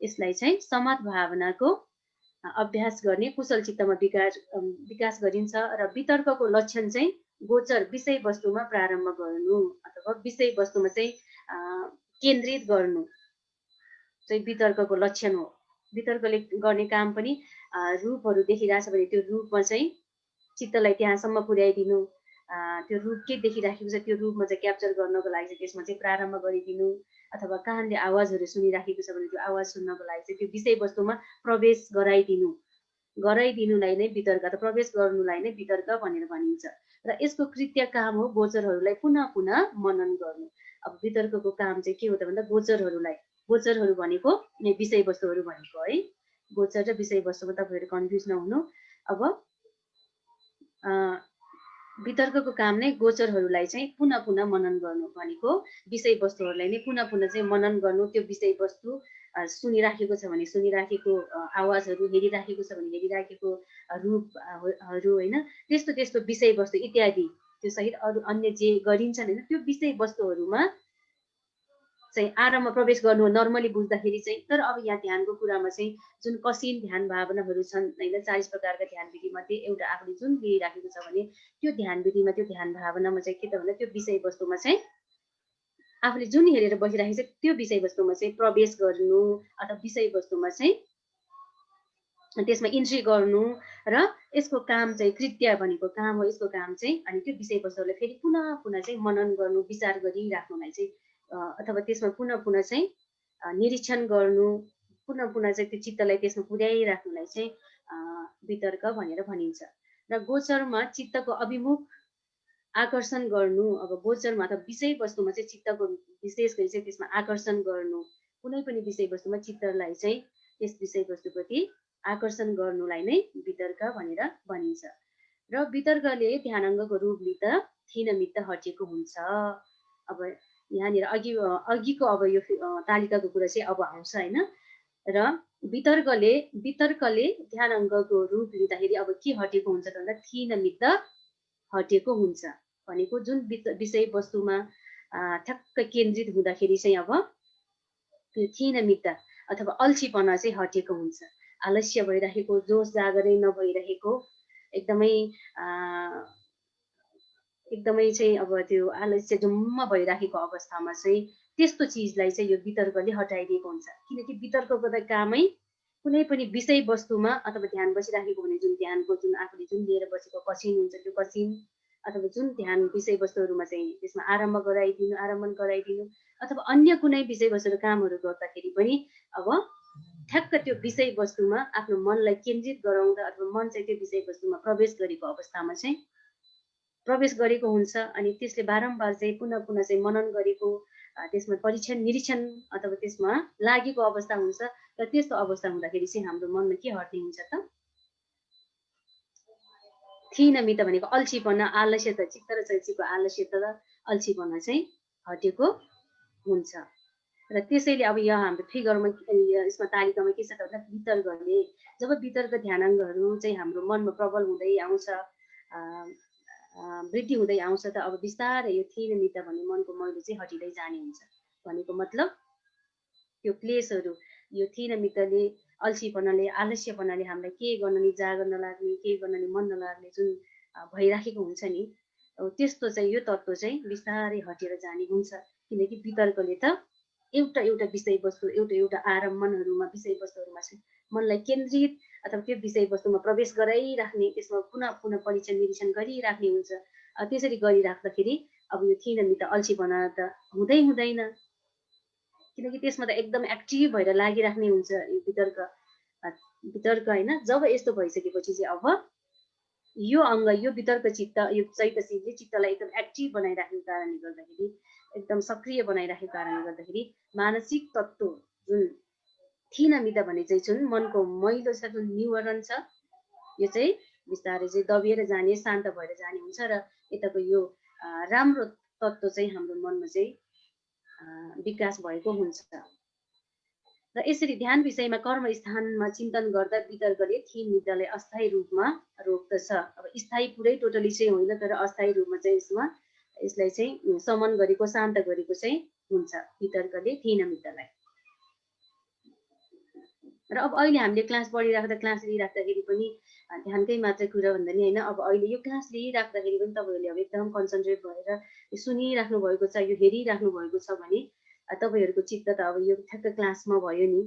यसलाई चाहिँ समथ भावनाको अभ्यास गर्ने कुशल चित्तमा विकास गरिन्छ। र वितर्कको लक्षण चाहिँ गोचर विषय वस्तुमा प्रारम्भ गर्नु अथवा विषय वस्तुमा चाहिँ केन्द्रित गर्नु चाहिँ वितर्कको लक्षण हो। वितर्कले गर्ने काम पनि रूपहरू देखिरहेछ भने त्यो रूपमा चाहिँ चित्तलाई त्यहाँसम्म पुर्याइदिनु, त्यो रूप के देखिराखेको छ त्यो रूपमा चाहिँ क्याप्चर गर्नको लागि चाहिँ त्यसमा चाहिँ प्रारम्भ गरिदिनु, अथवा कानले आवाजहरू सुनिराखेको छ भने त्यो आवाज सुन्नको लागि चाहिँ त्यो विषय वस्तुमा प्रवेश गराइदिनुलाई नै वितर्क, त प्रवेश गर्नुलाई नै वितर्क भनेर भनिन्छ। र यसको कृत्य काम हो गोचरहरूलाई पुनः पुनः मनन गर्नु। अब वितर्कको काम चाहिँ के हो त भन्दा गोचरहरू भनेको विषय वस्तुहरू भनेको है। गोचर र विषय वस्तुमा तपाईँहरू कन्फ्युज नहुनु। अब वितर्कको काम नै गोचरहरूलाई चाहिँ पुनः पुनः मनन गर्नु भनेको विषय वस्तुहरूलाई नै पुनः पुनः चाहिँ मनन गर्नु। त्यो विषय वस्तु सुनिराखेको छ भने सुनिराखेको आवाजहरू, हेरिराखेको छ भने हेरिराखेको रूपहरू होइन, त्यस्तो विषय वस्तु इत्यादि त्यो सहित अरू अन्य जे गरिन्छन् होइन त्यो विषय वस्तुहरूमा चाहिँ आराममा प्रवेश गर्नु नर्मली बुझ्दाखेरि चाहिँ। तर अब यहाँ ध्यानको कुरामा चाहिँ जुन कसिन ध्यान भावनाहरू छन् होइन, 40 प्रकारका ध्यान विधि मध्ये एउटा आफूले जुन लिइराखेको छ भने त्यो ध्यान विधिमा त्यो ध्यान भावनामा चाहिँ के त भन्दा त्यो विषय वस्तुमा चाहिँ आफूले जुन हेरेर बसिराखेको छ त्यो विषय वस्तुमा चाहिँ प्रवेश गर्नु अथवा विषय वस्तुमा चाहिँ त्यसमा इन्ट्री गर्नु। र यसको काम चाहिँ कृत्य भनेको काम हो यसको काम चाहिँ। अनि त्यो विषय वस्तुहरूलाई फेरि पुनः पुनः चाहिँ मनन गर्नु, विचार गरिराख्नुलाई चाहिँ अथवा त्यसमा पुनः पुनः चाहिँ निरीक्षण गर्नु, पुनः पुनः चाहिँ त्यो चित्तलाई त्यसमा पुर्याइराख्नुलाई चाहिँ वितर्क भनेर भनिन्छ। र गोचरमा चित्तको अभिमुख आकर्षण गर्नु। अब गोचरमा अथवा विषय वस्तुमा चाहिँ चित्तको विशेष गरी चाहिँ त्यसमा आकर्षण गर्नु, कुनै पनि विषय वस्तुमा चित्तलाई चाहिँ त्यस विषय वस्तुप्रति आकर्षण गर्नुलाई नै वितर्क भनेर भनिन्छ। र वितर्कले ध्यानाङ्गको रूपले त थिनमित्त हटेको हुन्छ। अब यहाँनिर अघिको अब यो तालिकाको कुरा चाहिँ अब आउँछ होइन। र वितर्कले ध्यानाङ्गको रूप लिँदाखेरि अब के हटेको हुन्छ त भन्दा थिनमित्त हटेको हुन्छ भनेको जुन विषय वस्तुमा ठ्याक्क केन्द्रित हुँदाखेरि चाहिँ अब त्यो थिनमित्त अथवा अल्छीपना चाहिँ हटेको हुन्छ। आलस्य भइरहेको, जोस जागरै नभइरहेको, एकदमै चाहिँ अब त्यो आलस्य जम्म भइराखेको अवस्थामा चाहिँ त्यस्तो चिजलाई चाहिँ यो वितर्कले हटाइदिएको हुन्छ। किनकि वितर्कको त कामै कुनै पनि विषय वस्तुमा अथवा ध्यान बसिराखेको भने जुन ध्यानको जुन आफूले जुन लिएर बसेको कसिन हुन्छ त्यो कसिन अथवा जुन ध्यान विषय वस्तुहरूमा चाहिँ त्यसमा आरम्भन गराइदिनु अथवा अन्य कुनै विषय वस्तु कामहरू गर्दाखेरि पनि अब ठ्याक्क त्यो विषय वस्तुमा आफ्नो मनलाई केन्द्रित गराउँदा अथवा मन चाहिँ त्यो विषय वस्तुमा प्रवेश गरेको अवस्थामा चाहिँ प्रवेश गरेको हुन्छ। अनि त्यसले बारम्बार चाहिँ पुनः पुनः चाहिँ मनन गरेको, त्यसमा परीक्षण निरीक्षण अथवा त्यसमा लागेको अवस्था हुन्छ। र त्यस्तो अवस्था हुँदाखेरि चाहिँ हाम्रो मनमा के हट्ने हुन्छ त थिनमित्त भनेको अल्छीपना, आलस्यता, चित्त र चैतसिकको आलस्यता र अल्छीपना चाहिँ हटेको हुन्छ। र त्यसैले अब यहाँ हाम्रो फिगरमा यसमा तालिकामा के छ त भन्दा वितर्कले जब वितर्क ध्यानाङ्गहरू चाहिँ हाम्रो मनमा प्रबल हुँदै आउँछ, वृद्धि हुँदै आउँछ त अब बिस्तारै यो थिनमित्त भन्ने मनको मैलो चाहिँ हटिँदै जाने हुन्छ। भनेको मतलब त्यो क्लेशहरू यो थिनमित्तले अल्छीपनाले आलस्यपनाले हामीलाई के गर्न नि जागर नलाग्ने, के गर्न नि मन नलाग्ने जुन भइराखेको हुन्छ नि त्यस्तो चाहिँ यो तत्त्व चाहिँ बिस्तारै हटेर जाने हुन्छ। किनकि वितर्कले त एउटा विषयवस्तु एउटा आरम्भनहरूमा विषयवस्तुहरूमा चाहिँ मनलाई केन्द्रित अथवा त्यो विषयवस्तुमा प्रवेश गराइराख्ने, त्यसमा पुनः परीक्षण निरीक्षण गरिराख्ने हुन्छ। त्यसरी गरिराख्दाखेरि अब यो थिनमित अल्छीपना त हुँदैन, किनकि त्यसमा त एकदम एक्टिभ भएर लागिराख्ने हुन्छ यो वितर्क होइन। जब यस्तो भइसकेपछि चाहिँ अब यो अङ्ग, यो वितर्क चित्त, यो चैतसिकले चित्तलाई एकदम एक्टिभ बनाइराखेको कारणले गर्दाखेरि, एकदम सक्रिय बनाइराखेको कारणले गर्दाखेरि मानसिक तत्त्व जुन थिनमित भने चाहिँ जुन मनको मैलो छ, जुन निवारण छ, यो चाहिँ बिस्तारै चाहिँ दबिएर जाने, शान्त भएर जाने हुन्छ। र यताको यो राम्रो तत्त्व चाहिँ हाम्रो मनमा चाहिँ विकास भएको हुन्छ। र यसरी ध्यान विषयमा कर्म स्थानमा चिन्तन गर्दा वितर्कले थिनमितलाई अस्थायी रूपमा रोक्दछ। अब स्थायी पुरै टोटली चाहिँ होइन, तर अस्थायी रूपमा चाहिँ यसलाई चाहिँ समन गरेको, शान्त गरेको चाहिँ हुन्छ वितर्कले थिनमितलाई। र अब अहिले हामीले क्लास लिइराख्दाखेरि पनि ध्यानकै मात्र कुरा भन्दा नि होइन, अब अहिले यो क्लास लिइराख्दाखेरि पनि तपाईँहरूले अब एकदम कन्सन्ट्रेट भएर सुनिराख्नु भएको छ, यो हेरिराख्नु भएको छ भने तपाईँहरूको चित्त त अब यो ठ्याक्क क्लासमा भयो नि।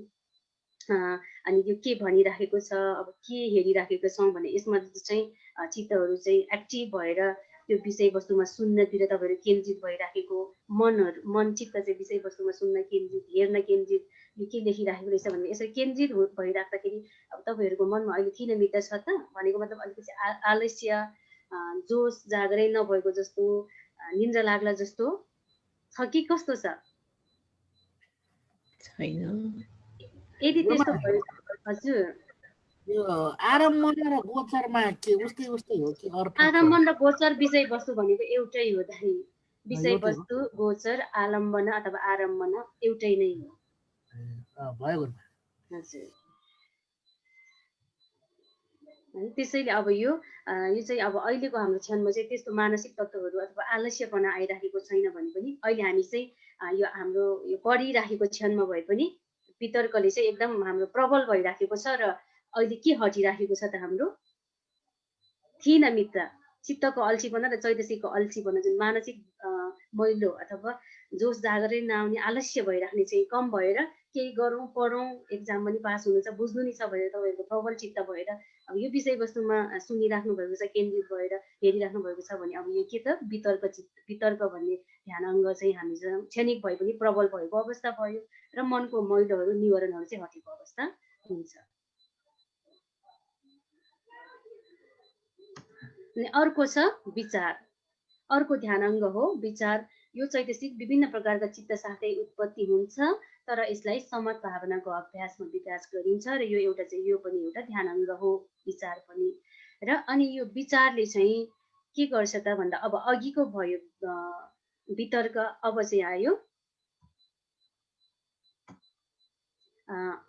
अनि यो के भनिराखेको छ, अब के हेरिराखेको छौँ भने यसमा चाहिँ चित्तहरू चाहिँ एक्टिभ भएर त्यो विषयवस्तुमा सुन्नतिर तपाईँहरू केन्द्रित भइराखेको, मन चित्त चाहिँ विषयवस्तुमा सुन्न केन्द्रित, हेर्न केन्द्रित, यो के लेखिराखेको रहेछ भनेर यसरी केन्द्रित भइराख्दाखेरि अब तपाईँहरूको मनमा अहिले थिनमित छ त भनेको मतलब अलिकति आलस्य, जोस जागरै नभएको जस्तो, निन्द्रा लाग्ला जस्तो छ कि कस्तो छ? यदि त्यस्तो भयो हजुर, यो आरम्भन र गोचरमा के उस्तै हो कि अर्थ? आरम्भन र गोचर विषयवस्तु भनेको एउटै हो दाइ। विषयवस्तु, गोचर, आलम्बन अथवा आरम्भन एउटै नै हो। भयो हजुर। त्यसैले अब यो चाहिँ अब अहिलेको हाम्रो क्षणमा चाहिँ त्यस्तो मानसिक तत्त्वहरू अथवा आलस्यपना आइराखेको छैन भने पनि अहिले हामी चाहिँ यो हाम्रो यो पढिराखेको क्षणमा भए पनि वितर्कले चाहिँ एकदम हाम्रो प्रबल भइराखेको छ। र अहिले के हटिराखेको छ त हाम्रो थिनमित, चित्तको अल्छीपना र चैतसिकको अल्छीपना, जुन मानसिक मैलो अथवा जोस जागरै नआउने आलस्य भइराख्ने चाहिँ कम भएर केही गरौँ, पढौँ, एक्जाम पनि पास हुनु छ, बुझ्नु नि छ भनेर तपाईँहरूको प्रबल चित्त भएर अब यो विषयवस्तुमा सुनिराख्नु भएको छ, केन्द्रित भएर हेरिराख्नु भएको छ भने अब यो के त वितर्क भन्ने ध्यान अङ्ग चाहिँ हामीसँग क्षणिक भए पनि प्रबल भएको अवस्था भयो र मनको मैलोहरू निवारणहरू चाहिँ हटेको अवस्था हुन्छ। अनि अर्को छ विचार। अर्को ध्यान अङ्ग हो विचार। यो चैतसिक विभिन्न प्रकारका चित्त साथै उत्पत्ति हुन्छ, तर यसलाई समत भावनाको अभ्यासमा विकास गरिन्छ र यो पनि एउटा ध्यान अङ्ग हो विचार पनि। र अनि यो विचारले चाहिँ के गर्छ त भन्दा अब अघिको भयो वितर्क, अब चाहिँ आयो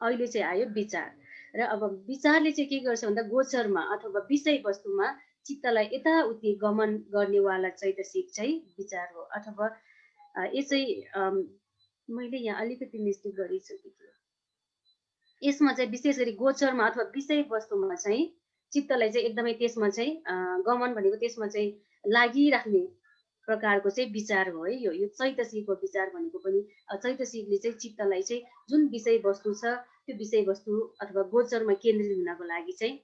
अहिले चाहिँ आयो विचार। र अब विचारले चाहिँ के गर्छ भन्दा गोचरमा अथवा विषयवस्तुमा चित्तलाई यताउति गमन गर्नेवाला चैतसिक चाहिँ विचार हो। अथवा यो चाहिँ मैले यहाँ अलिकति मिस्टेक गरेछु कि यसमा चाहिँ विशेष गरी गोचरमा अथवा विषयवस्तुमा चाहिँ चित्तलाई चाहिँ एकदमै त्यसमा चाहिँ गमन भनेको त्यसमा चाहिँ लागिराख्ने प्रकारको चाहिँ विचार हो है। यो चैतसिकको विचार भनेको पनि चैतसिकले चाहिँ चित्तलाई चाहिँ जुन विषयवस्तु छ त्यो विषयवस्तु अथवा गोचरमा केन्द्रित हुनको लागि चाहिँ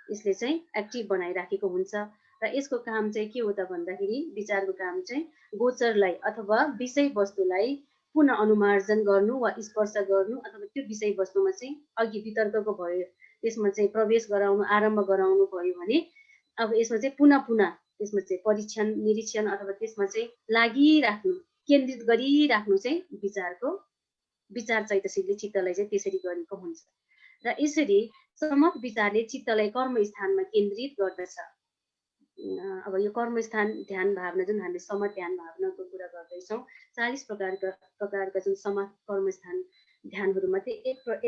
यसले चाहिँ एक्टिभ बनाइराखेको हुन्छ। र यसको काम चाहिँ के हो त भन्दाखेरि विचारको काम चाहिँ गोचरलाई अथवा विषयवस्तुलाई पुनः अनुमार्जन गर्नु वा स्पर्श गर्नु अथवा त्यो विषयवस्तुमा चाहिँ अघि वितर्कको भयो त्यसमा चाहिँ प्रवेश गराउनु, आरम्भ गराउनु भयो भने अब यसमा चाहिँ पुनः त्यसमा चाहिँ परीक्षण निरीक्षण अथवा त्यसमा चाहिँ लागिराख्नु, केन्द्रित गरिराख्नु चाहिँ विचार चैतसिकले चित्तलाई चाहिँ त्यसरी गरेको हुन्छ। र यसरी समत विचारले चित्तलाई कर्म स्थानमा केन्द्रित गर्दछ। अब यो कर्मस्थान ध्यान भावना जुन हामीले समत ध्यान भावनाको कुरा गर्दैछौँ, 40 प्रकारका जुन समत कर्मस्थान ध्यानहरूमध्ये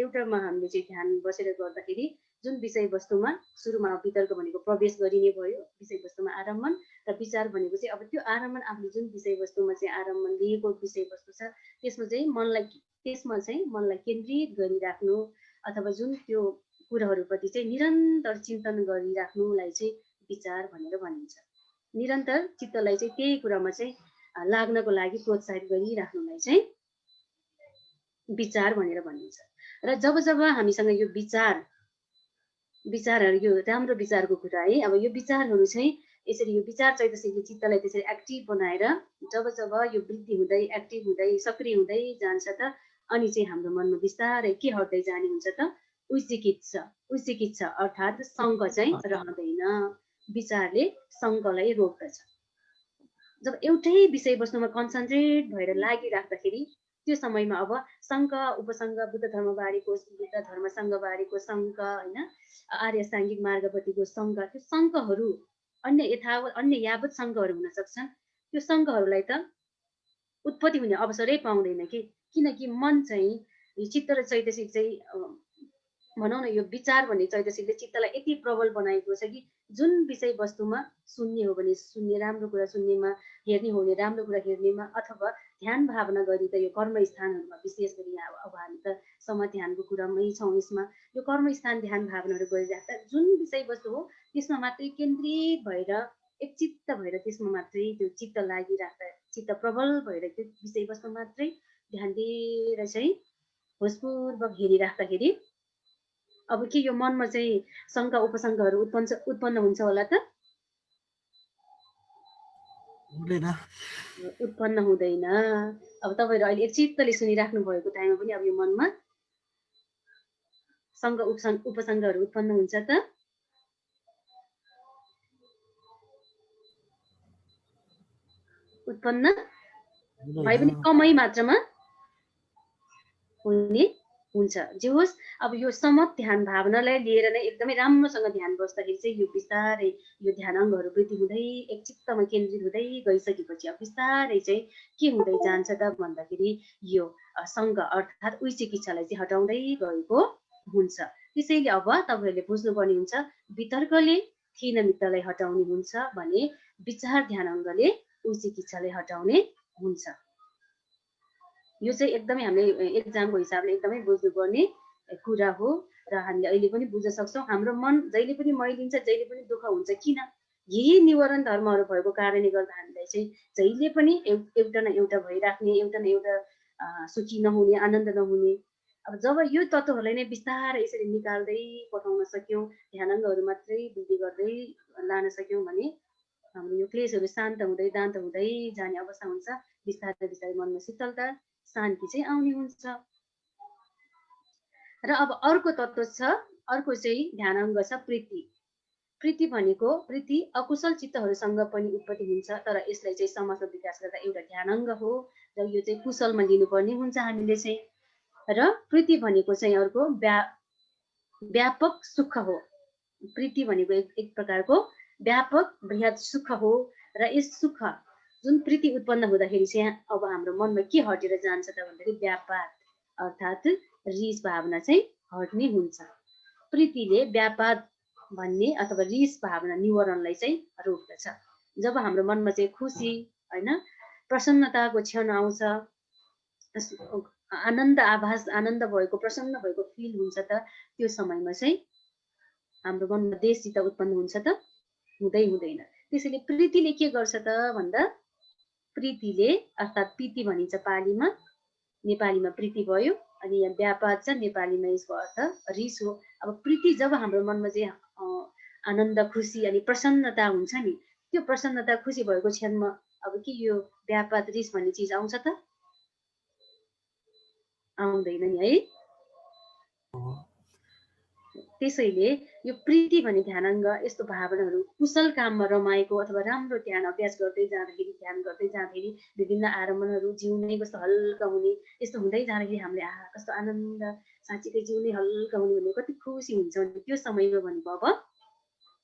एउटामा हामीले चाहिँ ध्यान बसेर गर्दाखेरि जुन विषयवस्तुमा सुरुमा वितर्क भनेको प्रवेश गरिने भयो, विषयवस्तुमा आरम्भन र विचार भनेको चाहिँ अब त्यो आरम्भन आफूले जुन विषयवस्तुमा चाहिँ आरम्भन लिएको विषयवस्तु छ त्यसमा चाहिँ मनलाई केन्द्रित गरिराख्नु अथवा जुन त्यो कुराहरूप्रति चाहिँ निरन्तर चिन्तन गरिराख्नुलाई चाहिँ विचार भनेर भनिन्छ। निरन्तर चित्तलाई चाहिँ त्यही कुरामा चाहिँ लाग्नको लागि प्रोत्साहित गरिराख्नुलाई चाहिँ विचार भनेर भनिन्छ। र जब जब हामीसँग यो विचारहरू यो राम्रो विचारको कुरा है, अब यो विचारहरू चाहिँ यसरी यो विचार चैतसिकले चित्तलाई त्यसरी एक्टिभ बनाएर जब जब यो वृद्धि हुँदै एक्टिभ हुँदै सक्रिय हुँदै जान्छ त अनि चाहिँ हाम्रो मनमा बिस्तारै के हट्दै जाने हुन्छ त उचिकित्सा अर्थात् शङ्क चाहिँ रहँदैन। विचारले शङ्कलाई रोक्दछ। जब एउटै विषयवस्तुमा कन्सन्ट्रेट भएर लागिराख्दाखेरि त्यो समयमा अब शङ्क उपसङ्ग बुद्ध धर्मबारेको बुद्ध धर्म सङ्घबारेको शङ्क होइन, आर्य साङ्गिक मार्गपट्टिको शङ्क, त्यो शङ्कहरू अन्य यावत शङ्कहरू हुन सक्छन्। त्यो शङ्कहरूलाई त उत्पत्ति हुने अवसरै पाउँदैन किनकि मन चाहिँ यो चित्त र चैतसिक चाहिँ भनौँ न यो विचार भन्ने चैतसिकले चित्तलाई यति प्रबल बनाएको छ कि जुन विषयवस्तुमा सुन्ने हो भने सुन्ने, राम्रो कुरा सुन्नेमा, हेर्ने हो भने राम्रो कुरा हेर्नेमा, अथवा ध्यान भावना गरी त यो कर्मस्थानहरूमा विशेष गरी अब हामी त समाध्यानको कुरामै छौँ। यसमा यो कर्मस्थान ध्यान भावनाहरू गरिराख्दा जुन विषयवस्तु हो त्यसमा मात्रै केन्द्रित भएर एकचित्त भएर त्यसमा मात्रै त्यो चित्त लागिराख्दा, चित्त प्रबल भएर त्यो विषयवस्तु मात्रै ध्यान दिएर चाहिँ होसपूर्वक हेरिराख्दाखेरि अब के यो मनमा चाहिँ शङ्का उपशङ्काहरू उत्पन्न हुन्छ होला त? उत्पन्न हुँदैन। अब तपाईँहरू अहिले एकचित्तले सुनिराख्नु भएको टाइममा पनि अब यो मनमा शङ्का उपशङ्काहरू उत्पन्न हुन्छ त? उत्पन्न भए पनि कमै मात्रामा हुने हुन्छ। जे होस् अब यो समत ध्यान भावनालाई लिएर नै एकदमै राम्रोसँग ध्यान बस्दाखेरि चाहिँ यो बिस्तारै यो ध्यान अङ्गहरू वृद्धि हुँदै एक चित्तमा केन्द्रित हुँदै गइसकेपछि अब बिस्तारै चाहिँ के हुँदै जान्छ त भन्दाखेरि यो शङ्क अर्थात् उचिकित्सालाई चाहिँ हटाउँदै गएको हुन्छ। त्यसैले अब तपाईँहरूले बुझ्नुपर्ने हुन्छ वितर्कले थिनमित्तलाई हटाउने हुन्छ भने विचार ध्यान अङ्गले उचिकित्सालाई हटाउने हुन्छ। यो चाहिँ एकदमै हामीले एक्जामको हिसाबले एकदमै बुझ्नुपर्ने कुरा हो र हामीले अहिले पनि बुझ्न सक्छौँ। हाम्रो मन जहिले पनि मैलिन्छ, जहिले पनि दुःख हुन्छ। किन? यही निवारण धर्महरू भएको कारणले गर्दा हामीलाई चाहिँ जहिले पनि एउटा न एउटा भइराख्ने, एउटा न एउटा सुखी नहुने, आनन्द नहुने। अब जब यो तत्त्वहरूलाई नै बिस्तारै यसरी निकाल्दै पठाउन सक्यौँ, ध्यानाङ्गहरू मात्रै वृद्धि गर्दै लान सक्यौँ भने हाम्रो यो क्लेशहरू शान्त हुँदै दान्त हुँदै जाने अवस्था हुन्छ। बिस्तारै बिस्तारै मनमा शीतलता शान्ति चाहिँ आउने हुन्छ। र अब अर्को तत्त्व छ, अर्को चाहिँ ध्यानाङ्ग छ प्रीति। प्रीति भनेको प्रीति अकुशल चित्तहरूसँग पनि उत्पत्ति हुन्छ, तर यसलाई चाहिँ समाजमा विकास गर्दा एउटा ध्यानाङ्ग हो र यो चाहिँ कुशलमा लिनुपर्ने हुन्छ हामीले चाहिँ। र प्रीति भनेको चाहिँ अर्को व्यापक सुख हो। प्रीति भनेको एक प्रकारको व्यापक बृहत सुख हो र यस सुख जुन प्रीति उत्पन्न हुँदाखेरि चाहिँ अब हाम्रो मनमा के हटेर जान्छ त भन्दाखेरि व्यापार अर्थात् रिस भावना चाहिँ हट्ने हुन्छ। प्रीतिले व्यापार भन्ने अथवा रिस भावना निवारणलाई चाहिँ रोक्दछ। जब हाम्रो मनमा चाहिँ खुसी होइन प्रसन्नताको क्षण आउँछ, आनन्द आभास, आनन्द भएको प्रसन्न भएको फिल हुन्छ त त्यो समयमा चाहिँ हाम्रो मनमा देशचित्त उत्पन्न हुन्छ त? हुँदैन। त्यसैले प्रीतिले के गर्छ त भन्दा प्रीतिले अर्थात् प्रीति भनिन्छ पालीमा, नेपालीमा प्रीति भयो अनि यहाँ व्यापार छ, नेपालीमा यसको अर्थ रिस हो। अब प्रीति जब हाम्रो मनमा चाहिँ आनन्द खुसी अनि प्रसन्नता हुन्छ नि, त्यो प्रसन्नता खुसी भएको क्षणमा अब के यो व्यापार रिस भन्ने चिज आउँछ त? आउँदैन नि है। त्यसैले यो प्रीति भन्ने ध्यानाङ्ग यस्तो भावनाहरू कुशल काममा रमाएको अथवा राम्रो ध्यान अभ्यास गर्दै जाँदाखेरि विभिन्न आरम्भहरू जिउ नै कस्तो हल्का हुने, यस्तो हुँदै जाँदाखेरि हामीले कस्तो आनन्द, साँच्चीकै जिउ नै हल्का हुने भन्ने कति खुसी हुन्छ भने त्यो समयमा भनेको अब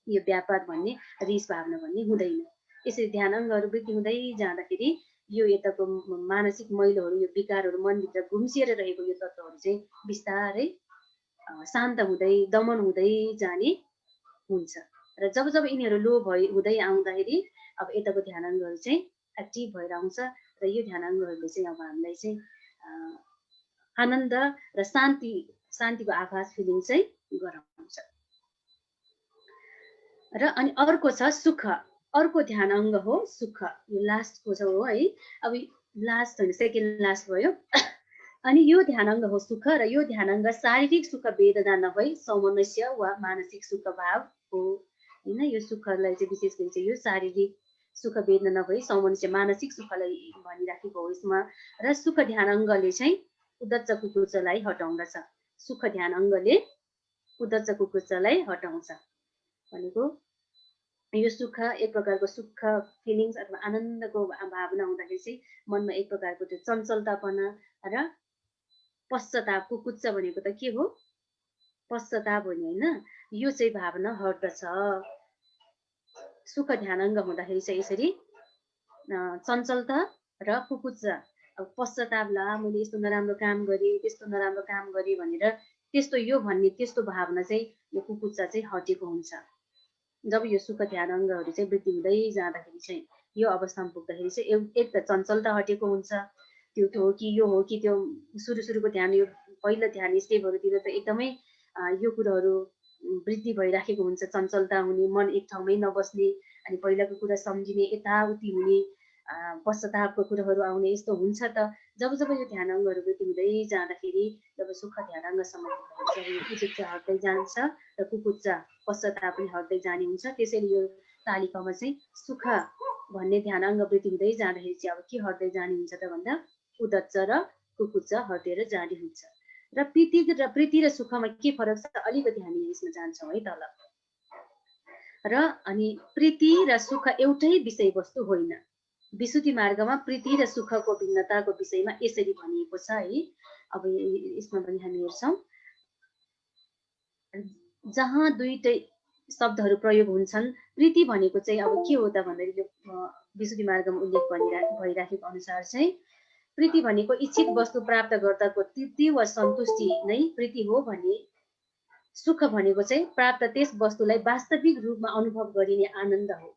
यो व्यापार भन्ने रिस भावना भन्ने हुँदैन। यसरी ध्यानाङ्गहरू वृद्धि हुँदै जाँदाखेरि यो यताको मानसिक मैलोहरू, यो विकारहरू मनभित्र घुम्सिएर रहेको यो तत्त्वहरू चाहिँ बिस्तारै शान्त हुँदै दमन हुँदै जाने हुन्छ। र जब जब यिनीहरू लो हुँदै आउँदाखेरि अब यताको ध्यानाङ्गहरू चाहिँ एक्टिभ भएर आउँछ र यो ध्यानाङ्गहरूले चाहिँ अब हामीलाई चाहिँ आनन्द र शान्तिको आभास फिलिङ चाहिँ गराउँछ। र अनि अर्को छ सुख। अर्को ध्यान अङ्ग हो सुख। यो लास्टको छ हो है, अब लास्ट होइन सेकेन्ड लास्ट भयो। अनि यो ध्यान अङ्ग हो सुख र यो ध्यान अङ्ग शारीरिक सुख वेदना नभई सामञ्जस्य वा मानसिक सुख भाव हो होइन। यो सुखलाई चाहिँ विशेष गरी चाहिँ यो शारीरिक सुख वेदना नभई सामञ्जस्य मानसिक सुखलाई भनिराखेको हो यसमा। र सुख ध्यान अङ्गले चाहिँ उद्दच्च कुकुच्चलाई हटाउँदछ। सुख ध्यान अङ्गले उद्दच्च कुकुच्चलाई हटाउँछ भनेको यो सुख एक प्रकारको सुख फिलिङ्स अथवा आनन्दको भावना हुँदाखेरि चाहिँ मनमा एक प्रकारको त्यो चञ्चलतापना र पश्चाताप, कुकुच्च भनेको त के हो पश्चाताप हो नि होइन, यो चाहिँ भावना हट्दछ। सुख ध्यान अङ्ग हुँदाखेरि चाहिँ यसरी चञ्चलता र कुकुच्च, अब पश्चाताप, ला मैले यस्तो नराम्रो काम गरेँ त्यस्तो नराम्रो काम गरेँ भनेर त्यस्तो यो भन्ने त्यस्तो भावना चाहिँ यो कुकुच्चा चाहिँ हटेको हुन्छ। जब यो सुख ध्यान अङ्गहरू चाहिँ वृद्धि हुँदै जाँदाखेरि चाहिँ यो अवस्थामा पुग्दाखेरि चाहिँ एक त चञ्चलता हटेको हुन्छ, त्यो हो कि यो हो कि त्यो सुरुको ध्यान, यो पहिलो ध्यान स्टेपहरूतिर त एकदमै यो कुरोहरू वृद्धि भइराखेको हुन्छ, चञ्चलता हुने, मन एक ठाउँमै नबस्ने, अनि पहिलाको कुरा सम्झिने, यताउति हुने, पश्चातापको कुराहरू आउने, यस्तो हुन्छ। त जब यो ध्यान अङ्गहरू वृद्धि हुँदै जाँदाखेरि जब सुख ध्यान अङ्गसम्म कुकुच्च हट्दै जान्छ र कुकुच्च पश्चाताप पनि हट्दै जाने हुन्छ। त्यसैले यो तालिकामा चाहिँ सुख भन्ने ध्यान अङ्ग वृद्धि हुँदै जाँदाखेरि चाहिँ अब के हट्दै जाने हुन्छ त भन्दा उद्दच्च र कुकुच्च हटेर जाने हुन्छ। र प्रीति र सुखमा के फरक छ अलिकति हामी यसमा जान्छौँ है तल। र अनि प्रीति र सुख एउटै विषयवस्तु होइन। विशुद्धि मार्गमा प्रीति र सुखको भिन्नताको विषयमा यसरी भनिएको छ है। अब यसमा पनि हामी हेर्छौँ, जहाँ दुईटै शब्दहरू प्रयोग हुन्छन्, प्रीति भनेको चाहिँ अब के हो त भन्दाखेरि विशुद्धि मार्गमा उल्लेख भइराखेको अनुसार चाहिँ प्रीति भनेको इच्छित वस्तु प्राप्त गर्दाको तृप्ति वा सन्तुष्टि नै प्रीति हो भने सुख भनेको चाहिँ प्राप्त त्यस वस्तुलाई वास्तविक रूपमा अनुभव गरिने आनन्द हो।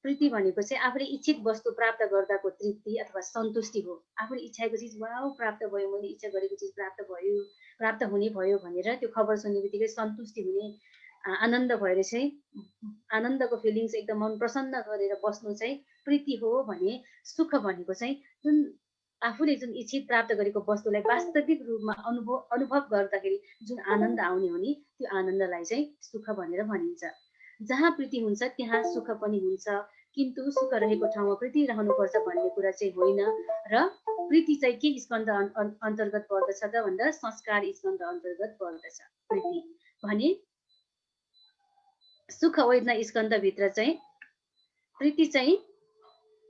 प्रीति भनेको चाहिँ आफूले इच्छित वस्तु प्राप्त गर्दाको तृप्ति अथवा सन्तुष्टि हो। आफूले इच्छाएको चिज वाउ प्राप्त भयो, मैले इच्छा गरेको चिज प्राप्त हुने भयो भनेर त्यो खबर सुन्ने बित्तिकै सन्तुष्टि हुने, आनन्द भएर चाहिँ आनन्दको फिलिङ्स एकदम मन प्रसन्न गरेर बस्नु चाहिँ प्रीति हो भने सुख भनेको चाहिँ जुन आफूले जुन इच्छित प्राप्त गरेको वस्तुलाई वास्तविक रूपमा अनुभव गर्दाखेरि जुन आनन्द आउने हो नि त्यो आनन्दलाई चाहिँ सुख भनेर भनिन्छ। जहाँ प्रीति हुन्छ त्यहाँ सुख पनि हुन्छ, किन्तु सुख रहेको ठाउँमा प्रीति रहनुपर्छ भन्ने कुरा चाहिँ होइन। र प्रीति चाहिँ के स्कन्ध अन्तर्गत पर्दछ त भन्दा संस्कार स्कन्ध अन्तर्गत पर्दछ प्रीति भने। सुख वेदना स्कन्धभित्र चाहिँ प्रीति चाहिँ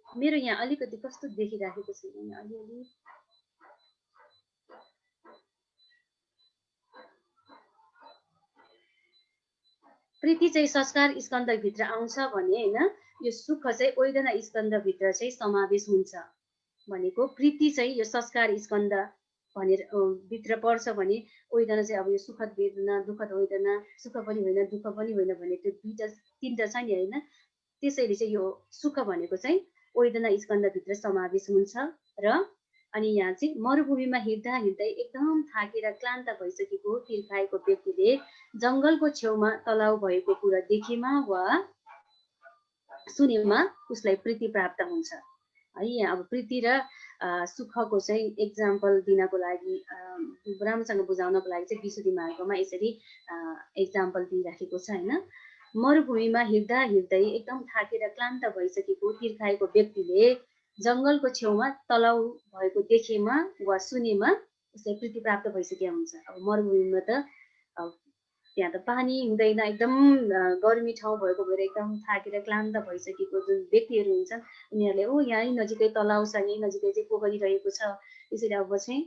मेरो यहाँ अलिकति कस्तो देखिराखेको छ अलिअलि प्रीति चाहिँ संस्कार स्कन्धभित्र आउँछ भने होइन, यो सुख चाहिँ वेदना स्कन्धभित्र चाहिँ समावेश हुन्छ भनेको प्रीति चाहिँ यो संस्कार स्कन्ध भनेर भित्र पर्छ भने वेदना चाहिँ अब यो सुखद वेदना दुःखद वेदना सुख पनि होइन दुःख पनि होइन भने त्यो तिनवटा छ नि होइन। त्यसैले चाहिँ यो सुख भनेको चाहिँ वेदना स्कन्धभित्र समावेश हुन्छ। र अनि यहाँ चाहिँ मरुभूमिमा हिँड्दा हिँड्दै एकदम थाकेर क्लान्त भइसकेको तिर्खाएको व्यक्तिले जङ्गलको छेउमा तलाउ भएको कुरा देखेमा वा सुनेमा उसलाई प्रीति प्राप्त हुन्छ है। यहाँ अब प्रीति र सुखको चाहिँ एक्जाम्पल दिनको लागि राम्रोसँग बुझाउनको लागि चाहिँ विशुद्धि मार्गमा यसरी एक्जाम्पल दिइराखेको छ होइन। मरुभूमिमा हिँड्दा हिँड्दै एकदम थाकेर क्लान्त भइसकेको तिर्खाएको व्यक्तिले जङ्गलको छेउमा तलाउ भएको देखेमा वा सुनेमा उसलाई प्रीति प्राप्त भइसकेको हुन्छ। अब मरुभूमिमा त त्यहाँ त पानी हुँदैन, एकदम गर्मी ठाउँ भएको भएर एकदम थाकेर क्लान्त भइसकेको जुन व्यक्तिहरू हुन्छन् उनीहरूले यहीँ नजिकै तलाउ छ, यहीँ नजिकै चाहिँ पोखरी रहेको छ, त्यसैले अब चाहिँ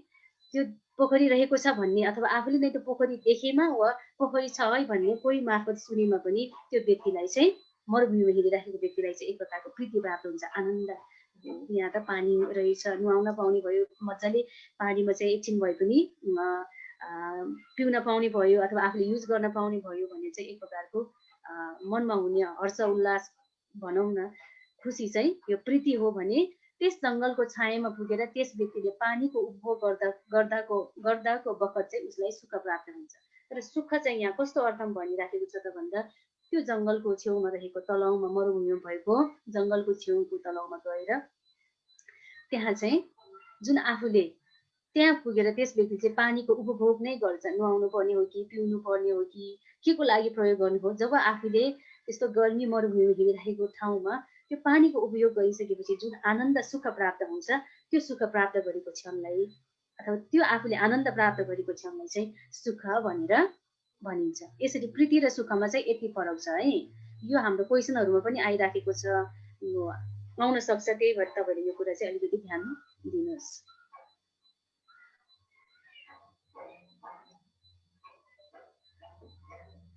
त्यो पोखरी रहेको छ भन्ने अथवा आफूले नै त्यो पोखरी देखेमा वा पोखरी छ है भन्ने कोही मार्फत सुनेमा पनि त्यो व्यक्तिलाई चाहिँ मरुभूमिमा हिँडिराखेको व्यक्तिलाई चाहिँ एक प्रकारको प्रीति प्राप्त हुन्छ, आनन्द। यहाँ त पानी रहेछ, नुहाउन पाउने भयो, मजाले पानीमा चाहिँ एकछिन भए पनि पिउन पाउने भयो अथवा आफूले युज गर्न पाउने भयो भने चाहिँ एक प्रकारको मनमा हुने हर्ष उल्लास भनौँ न खुसी चाहिँ यो प्रीति हो भने त्यस जङ्गलको छायामा पुगेर त्यस व्यक्तिले पानीको उपभोग गर्दाको बखत चाहिँ उसलाई सुख प्राप्त हुन्छ। तर सुख चाहिँ यहाँ कस्तो अर्थमा भनिराखेको छ त भन्दा त्यो जङ्गलको छेउमा रहेको तलाउमा मरुभूमि भएको जङ्गलको छेउको तलाउमा गएर त्यहाँ चाहिँ जुन आफूले त्यहाँ पुगेर त्यस व्यक्ति चाहिँ पानीको उपभोग नै गर्छ, नुहाउनु पर्ने हो कि पिउनु पर्ने हो कि के को लागि प्रयोग गर्नु हो। जब आफूले त्यस्तो गर्मी मरुभूमि हिँडिरहेको ठाउँमा त्यो पानीको उपयोग गरिसकेपछि जुन आनन्द सुख प्राप्त हुन्छ, त्यो सुख प्राप्त गरेको क्षणलाई अथवा त्यो आफूले आनन्द प्राप्त गरेको क्षणलाई चाहिँ सुख भनेर भनिन्छ। यसरी कृति र सुखमा चाहिँ यति फरक छ है। यो हाम्रो क्वेसनहरूमा पनि आइराखेको छ, आउन सक्छ, त्यही भएर तपाईँले यो कुरा चाहिँ अलिकति ध्यान दिनुहोस्।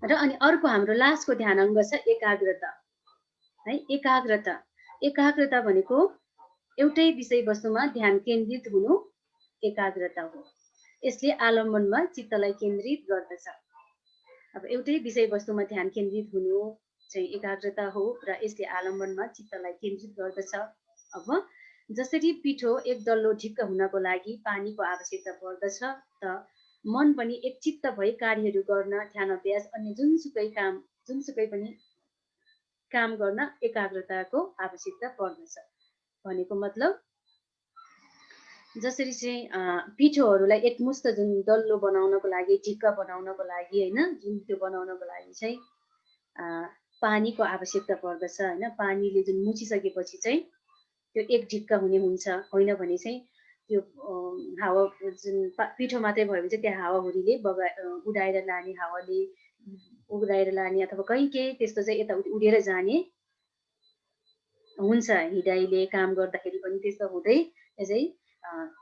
र अनि अर्को हाम्रो लास्टको ध्यान अङ्ग छ एकाग्रता है। एकाग्रता भनेको एउटै विषयवस्तुमा ध्यान केन्द्रित हुनु एकाग्रता हो। यसले आलम्बनमा चित्तलाई केन्द्रित गर्दछ। अब एउटै विषयवस्तुमा ध्यान केन्द्रित हुनु चाहिँ एकाग्रता हो र यसले आलम्बनमा चित्तलाई केन्द्रित गर्दछ। अब जसरी पिठो एक डल्लो ढिक्क हुनको लागि पानीको आवश्यकता पर्दछ, त मन पनि एकचित्त भई कार्यहरू गर्न, ध्यान अभ्यास, अन्य जुनसुकै पनि काम गर्न एकाग्रताको आवश्यकता पर्दछ। भनेको मतलब जसरी चाहिँ पिठोहरूलाई एकमुष्ट जुन डल्लो बनाउनको लागि, ढिक्क बनाउनको लागि होइन, जुन त्यो बनाउनको लागि चाहिँ पानीको आवश्यकता पर्दछ होइन। पानीले जुन मुछिसकेपछि चाहिँ त्यो एक ढिक्क हुने हुन्छ, होइन भने चाहिँ त्यो हावा जुन पिठो मात्रै भयो भने चाहिँ त्यहाँ हावाहुरीले उडाएर लाने, हावाले उडाएर लाने अथवा कहीँ केही त्यस्तो चाहिँ यताउति उडेर जाने हुन्छ। हिँडाइले काम गर्दाखेरि पनि त्यस्तो हुँदै चाहिँ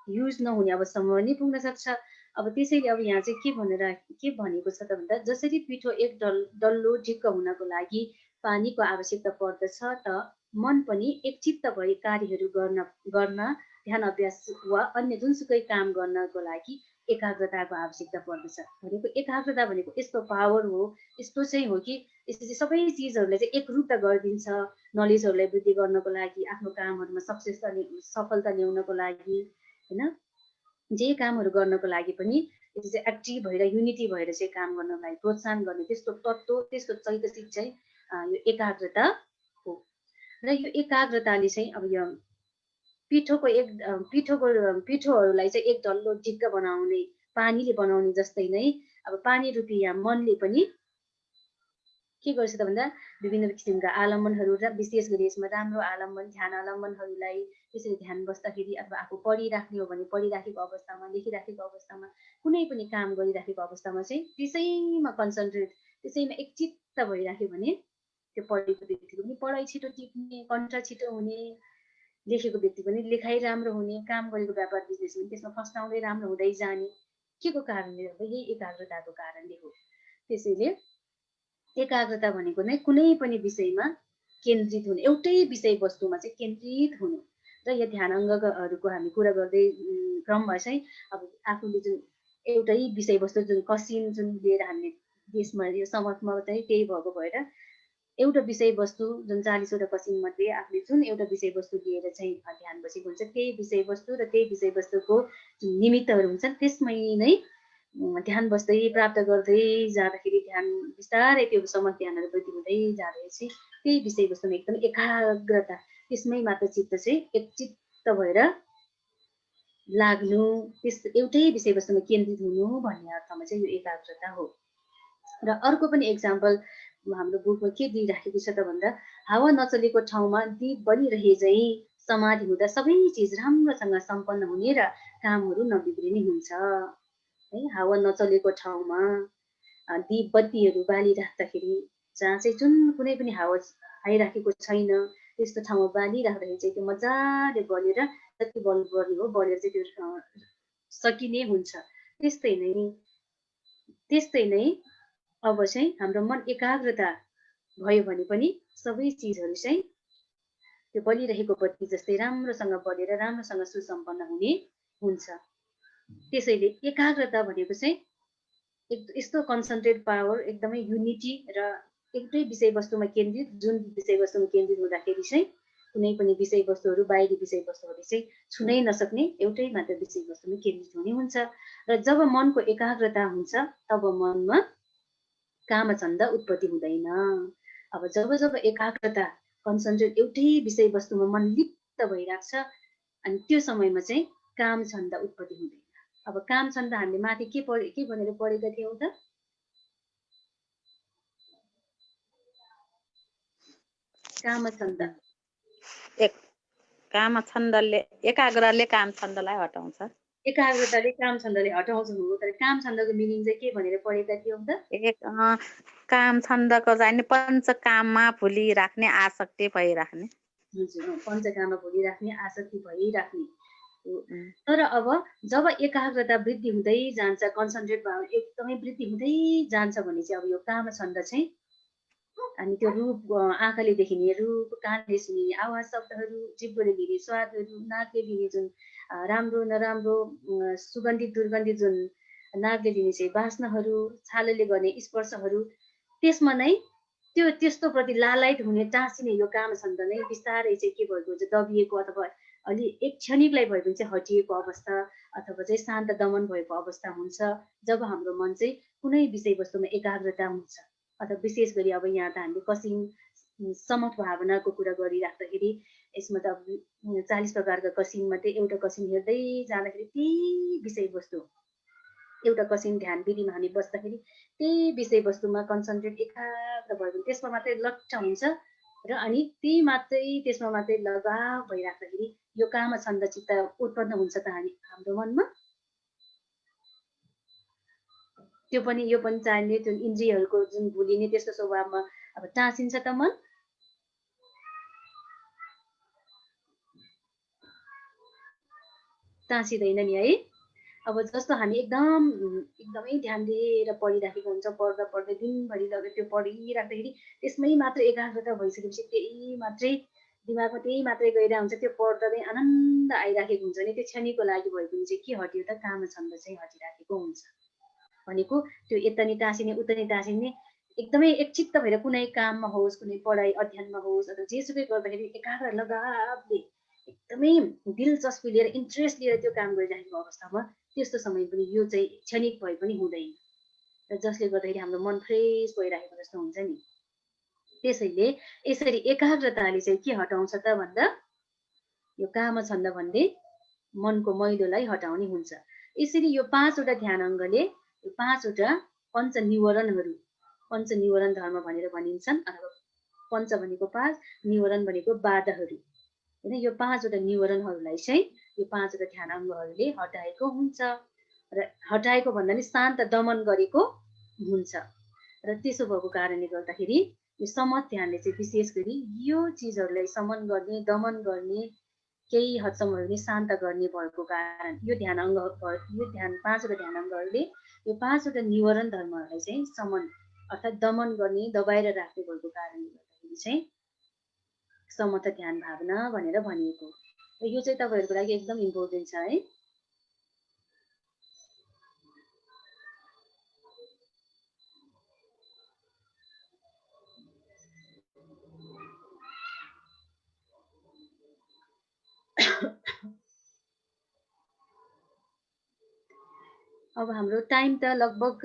युज नहुने अवस्थामा पनि पुग्न सक्छ। अब त्यसैले अब यहाँ चाहिँ के भनेको छ त भन्दा, जसरी पिठो एक डल्लो ढिक्क हुनको लागि पानीको आवश्यकता पर्दछ, त मन पनि एकचित्त भई कार्यहरू गर्न ध्यान अभ्यास वा अन्य जुनसुकै काम गर्नको लागि एकाग्रताको आवश्यकता पर्दछ। भनेको एकाग्रता भनेको यस्तो पावर हो, यस्तो चाहिँ हो कि यसले चाहिँ सबै चिजहरूलाई चाहिँ एकरूपता गरिदिन्छ। नलेजहरूलाई वृद्धि गर्नको लागि, आफ्नो कामहरूमा सफलता ल्याउनको लागि होइन, जे कामहरू गर्नको लागि पनि यसले चाहिँ एक्टिभ भएर युनिटी भएर चाहिँ काम गर्नको लागि प्रोत्साहन गर्ने त्यस्तो तत्त्व, त्यस्तो चैतसिक चाहिँ यो एकाग्रता हो। र यो एकाग्रताले चाहिँ अब यो पिठोहरूलाई चाहिँ एक डल्लो ढिक्क बनाउने, पानीले बनाउने जस्तै नै अब पानी रूपी या मनले पनि के गर्छ त भन्दा विभिन्न किसिमका आलम्बनहरू, र विशेष गरी यसमा राम्रो आलम्बन, ध्यान आलम्बनहरूलाई त्यसरी ध्यान बस्दाखेरि अथवा आफू पढिराख्ने हो भने पढिराखेको अवस्थामा, लेखिराखेको अवस्थामा, कुनै पनि काम गरिराखेको अवस्थामा चाहिँ त्यसैमा कन्सन्ट्रेट, त्यसैमा एकचित्त भइराख्यो भने त्यो पढेको व्यक्तिको पनि पढाइ छिटो टिप्ने, कण्ठ छिटो हुने, लेखेको व्यक्ति पनि लेखाइ राम्रो हुने, काम गरेको व्यापार बिजनेस पनि त्यसमा फस्टाउँदै राम्रो हुँदै जाने। के को कारणले हो? यही एकाग्रताको कारणले हो। त्यसैले एकाग्रता भनेको नै कुनै पनि विषयमा केन्द्रित हुनु, एउटै विषयवस्तुमा चाहिँ केन्द्रित हुनु। र यो ध्यान अङ्गहरूको हामी कुरा गर्दै क्रममा चाहिँ अब आफूले जुन एउटै विषयवस्तु जुन कसिन जुन लिएर हामीले देशमा यो समाजमा चाहिँ त्यही भएको भएर एउटा विषयवस्तु जुन 40वटा कसिनमध्ये आफूले जुन एउटा विषयवस्तु लिएर चाहिँ ध्यान बसेको हुन्छ, त्यही विषयवस्तु र त्यही विषयवस्तुको जुन निमित्तहरू हुन्छन् त्यसमै नै ध्यान बस्दै प्राप्त गर्दै जाँदाखेरि ध्यान बिस्तारै त्यो समझ ध्यानहरू वृद्धि हुँदै जाँदैछ। त्यही विषयवस्तुमा एकदम एकाग्रता, त्यसमै मात्र चित्त चाहिँ एकचित्त भएर लाग्नु, त्यस एउटै विषयवस्तुमा केन्द्रित हुनु भन्ने अर्थमा चाहिँ यो एकाग्रता हो। र अर्को पनि एक्जाम्पल हाम्रो बुकमा के दिइराखेको छ त भन्दा, हावा नचलेको ठाउँमा दीप बलिरहे झैँ समाधि हुँदा सबै चिज राम्रोसँग सम्पन्न हुने र कामहरू नबिग्रिने हुन्छ है। हावा नचलेको ठाउँमा दीप बत्तीहरू बालिराख्दाखेरि, जहाँ चाहिँ जुन कुनै पनि हावा आइराखेको छैन त्यस्तो ठाउँमा बालिराख्दाखेरि चाहिँ त्यो मजाले बलेर जति बल्नुपर्ने हो बलेर चाहिँ त्यो सकिने हुन्छ। त्यस्तै नै अब चाहिँ हाम्रो मन एकाग्रता भयो भने पनि सबै चिजहरू चाहिँ त्यो बलिरहेको बत्ती जस्तै राम्रोसँग बलेर राम्रोसँग सुसम्पन्न हुने हुन्छ। त्यसैले एकाग्रता भनेको चाहिँ यस्तो कन्सन्ट्रेट पावर, एकदमै युनिटी र एउटै विषयवस्तुमा केन्द्रित, जुन विषयवस्तुमा केन्द्रित हुँदाखेरि चाहिँ कुनै पनि विषयवस्तुहरू, बाहिरी विषयवस्तुहरू चाहिँ छुनै नसक्ने एउटै मात्र विषयवस्तुमा केन्द्रित हुने हुन्छ। र जब मनको एकाग्रता हुन्छ तब मनमा कामछन्द उत्पत्ति हुँदैन। अब जब जब एकाग्रता कन्सन्ट्रेट एउटै विषयवस्तुमा मन लिप्त भइरहेको छ अनि त्यो समयमा चाहिँ कामछन्द उत्पत्ति हुँदैन। अब कामछन्द हामीले माथि के भनेर पढेका थियौँ त? कामछन्द कामछन्दले एकाग्रले कामछन्दलाई हटाउँछ। एकाग्रताले कामछन्दले हटाउँछ हो, तर कामछन्दको मिनिङ चाहिँ के भनेर पढेका थियौँ त? कामछन्दको चाहिँ पञ्चकाममा भुलिराख्ने आसक्ति भइराख्ने। हजुर, पञ्चकाममा भुलिराख्ने आसक्ति भइराख्ने। तर अब जब एकाग्रता वृद्धि हुँदै जान्छ, कन्सन्ट्रेट भाव एकदमै वृद्धि हुँदै जान्छ भने चाहिँ अब यो कामछन्द चाहिँ अनि त्यो रूप, आँखाले देखिने रूप, कानले सुनिने आवाज, शब्दहरू, जिब्रोले लिने स्वादहरू, नाकले लिने जुन राम्रो नराम्रो सुगन्धित दुर्गन्धित जुन नाकले लिने चाहिँ वासनाहरू, छालाले गर्ने स्पर्शहरू, त्यसमा नै त्यस्तो प्रति लालायत हुने, टाँसिने यो कामछन्द नै बिस्तारै चाहिँ के भएको हुन्छ, दबिएको अथवा अलि एक क्षणिकलाई भयो भने चाहिँ हटिएको अवस्था अथवा चाहिँ शान्त दमन भएको अवस्था हुन्छ जब हाम्रो मन चाहिँ कुनै विषयवस्तुमा एकाग्रता हुन्छ। अथवा विशेष गरी अब यहाँ त हामीले कसिङ समथ भावनाको कुरा गरिराख्दाखेरि यसमा त अब 40 प्रकारका कसिङ मध्ये एउटा कसिङ हेर्दै जाँदाखेरि त्यही विषयवस्तु, एउटा कसिङ ध्यान विधिमा हामी बस्दाखेरि त्यही विषयवस्तुमा कन्सन्ट्रेट एकाग्र भयो भने त्यसमा मात्रै लट्ट हुन्छ र अनि त्यही मात्रै त्यसमा मात्रै लगाव भइराख्दाखेरि यो कामछन्द चित्त उत्पन्न हुन्छ त हाम्रो मनमा। त्यो पनि यो पनि चाहिने जुन इन्द्रियहरूको जुन भुलिने त्यस्तो स्वभावमा अब टाँसिन्छ त मन। टाँसिँदैन नि है। अब जस्तो हामी एकदमै ध्यान दिएर पढिराखेको हुन्छ, पढ्दा पढ्दै दिनभरि लगेर त्यो पढिराख्दाखेरि त्यसमै मात्र एकाग्रता भइसकेपछि त्यही मात्रै दिमागमा त्यही मात्रै गइरहेको हुन्छ, त्यो पढ्दा नै आनन्द आइराखेको हुन्छ नि, त्यो क्षणिकको लागि भए पनि चाहिँ के हट्यो त, कामछन्द चाहिँ हटिराखेको हुन्छ। भनेको त्यो यता नि टाँसिने उता नि टाँसिने, एकदमै एकचित्त भएर कुनै काममा होस्, कुनै पढाइ अध्ययनमा होस् अथवा जेसुकै गर्दाखेरि एकाग्र लगावले एकदमै दिलचस्पी लिएर इन्ट्रेस्ट लिएर त्यो काम गरिराखेको अवस्थामा त्यस्तो समय पनि यो चाहिँ क्षणिक भए पनि हुँदैन र जसले गर्दाखेरि हाम्रो मन फ्रेस भइराखेको जस्तो हुन्छ नि। त्यसैले यसरी एकाग्रताले चाहिँ के हटाउँछ त भन्दा यो कामछन्द भन्ने मनको मैलोलाई हटाउने हुन्छ। यसरी यो 5वटा ध्यान अङ्गले यो 5वटा पञ्चनिवरण धर्म भनेर भनिन्छन्, अथवा पञ्च भनेको 5, निवरण भनेको बाधाहरू हैन। यो 5वटा निवरणहरूलाई चाहिँ यो 5वटा ध्यान अङ्गहरूले हटाएको हुन्छ र हटाएको भन्दा नि शान्त दमन गरेको हुन्छ। र त्यसो भएको कारणले गर्दाखेरि यो समथ ध्यानले चाहिँ विशेष गरी यो चिजहरूलाई समन गर्ने, दमन गर्ने, केही हदसम्म भने शान्त गर्ने भएको कारण यो 5वटा ध्यान अङ्गहरूले यो 5वटा निवरण धर्महरूलाई चाहिँ समन अर्थात् दमन गर्ने, दबाएर राख्ने भएको कारणले गर्दाखेरि चाहिँ समथ ध्यान भावना भनेर भनिएको। र यो चाहिँ तपाईँहरूको लागि एकदम इम्पोर्टेन्ट छ है। अब हाम्रो टाइम त लगभग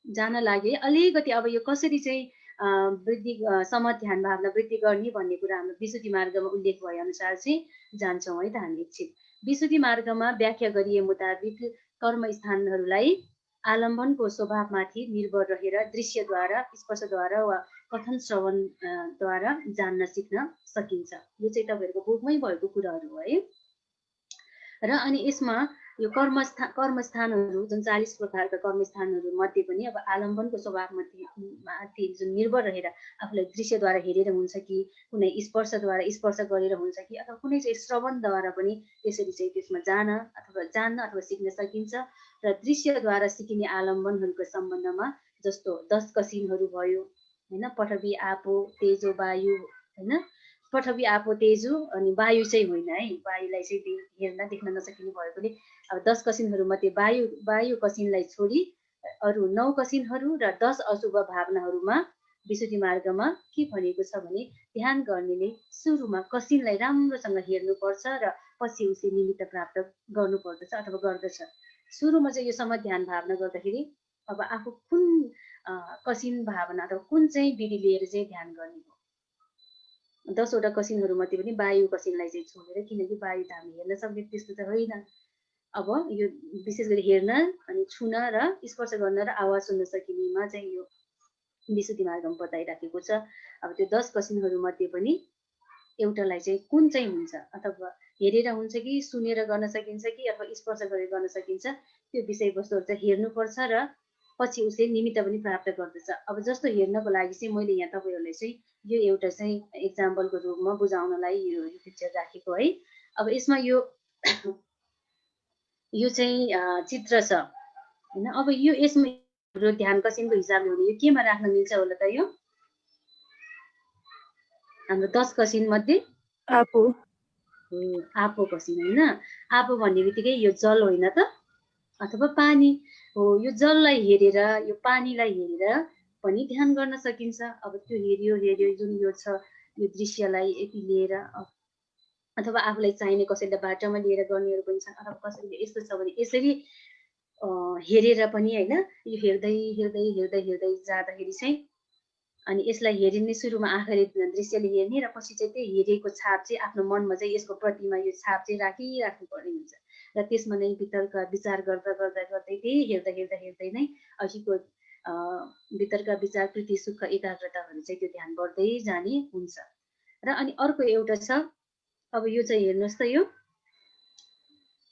जान लाग्यो। अलिकति अब यो कसरी चाहिँ वृद्धि समथ ध्यान भावना वृद्धि गर्ने भन्ने कुरा हाम्रो विशुद्धि मार्गमा उल्लेख भए अनुसार चाहिँ जान्छौँ है त हामी एकछिन। विशुद्धि मार्गमा व्याख्या गरिए मुताबिक कर्मस्थानहरूलाई आलम्बनको स्वभावमाथि निर्भर रहेर दृश्यद्वारा, स्पर्शद्वारा वा कथन श्रवणद्वारा जान्न सिक्न सकिन्छ। यो चाहिँ तपाईँहरूको बुकमै भएको कुराहरू हो है। र अनि यसमा यो कर्मस्थानहरू जुन 40 प्रकारका कर्मस्थानहरू मध्ये पनि अब आलम्बनको स्वभावमाथि जुन निर्भर रहेर आफूलाई दृश्यद्वारा हेरेर हुन्छ कि कुनै स्पर्शद्वारा स्पर्श गरेर हुन्छ कि अथवा कुनै चाहिँ श्रवणद्वारा पनि त्यसरी चाहिँ त्यसमा जान्न अथवा सिक्न सकिन्छ। र दृश्यद्वारा सिकिने आलम्बनहरूको सम्बन्धमा जस्तो 10 कसिनहरू भयो हैन, पठवी आपो तेजो वायु हैन, पठवी आपो तेजु अनि वायु चाहिँ होइन है, वायुलाई चाहिँ हेर्न देख्न नसकिने भएकोले अब 10 कसिनहरू मध्ये वायु कसिनलाई छोडी अरू 9 कसिनहरू र 10 अशुभ भावनाहरूमा विशुद्धि मार्गमा के भनेको छ भने ध्यान गर्नेले सुरुमा कसिनलाई राम्रोसँग हेर्नुपर्छ र पछि उसले निमित्त प्राप्त गर्नुपर्दछ अथवा गर्दछ। सुरुमा चाहिँ यो समथ ध्यान भावना गर्दाखेरि अब आफू कुन कसिन भावना अथवा कुन चाहिँ विधि लिएर चाहिँ ध्यान गर्ने हो? 10 वटा कसिनहरू मध्ये पनि वायु कसिनलाई चाहिँ छोडेर, किनकि वायु त हामी हेर्न सक्ने त्यस्तो त होइन। अब यो विशेष गरी हेर्न अनि छुन र स्पर्श गर्न र आवाज सुन्न सकिनेमा चाहिँ यो विशुद्धि मार्गमा बताइराखेको छ। अब त्यो 10 कसिनहरू मध्ये पनि एउटालाई चाहिँ कुन चाहिँ हुन्छ, अथवा हेरेर हुन्छ कि सुनेर गर्न सकिन्छ कि अथवा स्पर्श गरेर गर्न सकिन्छ, त्यो विषयवस्तुहरू चाहिँ हेर्नुपर्छ र पछि उसले निमित्त पनि प्राप्त गर्दछ। अब जस्तो हेर्नको लागि चाहिँ मैले यहाँ तपाईँहरूलाई चाहिँ यो एउटा चाहिँ एक्जाम्पलको रूपमा बुझाउनलाई यो पिक्चर राखेको है। अब यसमा यो चाहिँ चित्र छ हैन। अब यो यसमा ध्यान कसिनको हिसाबले हुने यो केमा राख्न मिल्छ होला त? यो हाम्रो 10 कसिन मध्ये आफो कसिन हैन। आफो भन्ने बित्तिकै यो जल होइन त, अथवा पानी हो। यो जललाई हेरेर यो पानीलाई हेरेर पनि ध्यान गर्न सकिन्छ। अब त्यो हेऱ्यो जुन यो छ यो दृश्यलाई यति लिएर, अथवा आफूलाई चाहिने कसैले बाटोमा लिएर गर्नेहरू पनि छन्, अथवा कसैले यस्तो छ भने यसरी हेरेर पनि हैन। यो हेर्दै हेर्दै हेर्दै हेर्दै जाँदाखेरि चाहिँ अनि यसलाई हेरिने सुरुमा आँखाले दृश्यले हेर्ने र पछि चाहिँ त्यो हेरेको छाप चाहिँ आफ्नो मनमा चाहिँ यसको प्रतिमा यो छाप चाहिँ राखिराख्नु पर्ने हुन्छ। र त्यसमा नै भित्रका विचार गर्दा गर्दा गर्दै त्यही हेर्दा हेर्दा हेर्दै नै अघिको भित्रका विचार, कृति, सुख, एकाग्रताहरू चाहिँ त्यो ध्यान बढ्दै जाने हुन्छ। र अनि अर्को एउटा छ, अब यो चाहिँ हेर्नुहोस् त, यो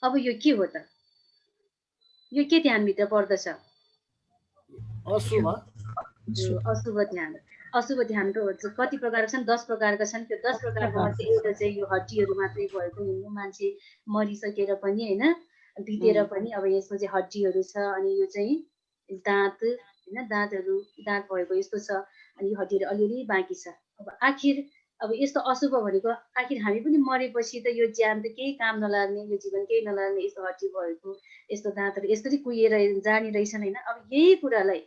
अब यो के हो त? यो के ध्यानभित्र पर्दछ? अशुभ अशुभ ध्यान। अशुभ ध्यानको कति प्रकारका छन्? 10 प्रकारका छन्। त्यो 10 प्रकारको मध्ये एउटा चाहिँ यो हड्डीहरू मात्रै भएको हुनु, मान्छे मरिसकेर पनि हैन, बितेर पनि अब यसमा चाहिँ हड्डीहरू छ। अनि यो चाहिँ दाँत हैन, दाँत भएको यस्तो छ। अनि यो हड्डीहरू अलिअलि बाँकी छ। अब आखिर अब यस्तो अशुभ भनेको आखिर हामी पनि मरेपछि त यो ज्यान त केही काम नलाग्ने, यो जीवन केही नलाग्ने, यस्तो हड्डी भएको, यस्तो दाँतहरू यसरी कुहिएर जाने रहेछन् हैन। अब यही कुरालाई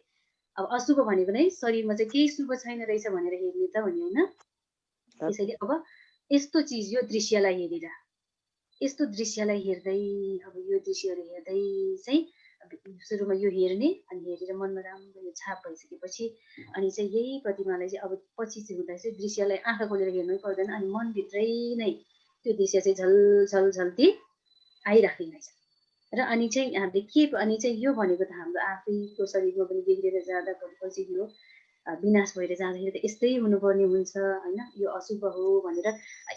अब अशुभ भनेको नै शरीरमा चाहिँ केही शुभ छैन रहेछ भनेर हेर्ने त भन्यो हैन। त्यसैले अब यस्तो चिज यो दृश्यलाई हेरेर, यस्तो दृश्यलाई हेर्दै, अब यो दृश्यहरू हेर्दै चाहिँ सुरुमा यो हेर्ने, अनि हेरेर मनमा राम्रो यो छाप भइसकेपछि अनि चाहिँ यही प्रतिमालाई चाहिँ अब पछि चाहिँ हुँदा चाहिँ दृश्यलाई आँखा खोलेर हेर्नै पर्दैन, अनि मनभित्रै नै त्यो दृश्य चाहिँ झल झल्ती आइराख्ने रहेछ। र अनि चाहिँ हामीले के, अनि चाहिँ यो भनेको त हाम्रो आफैको शरीरमा पनि बिग्रेर जाँदा पछि यो विनाश भएर जाँदाखेरि त यस्तै हुनुपर्ने हुन्छ हैन। यो अशुभ हो भनेर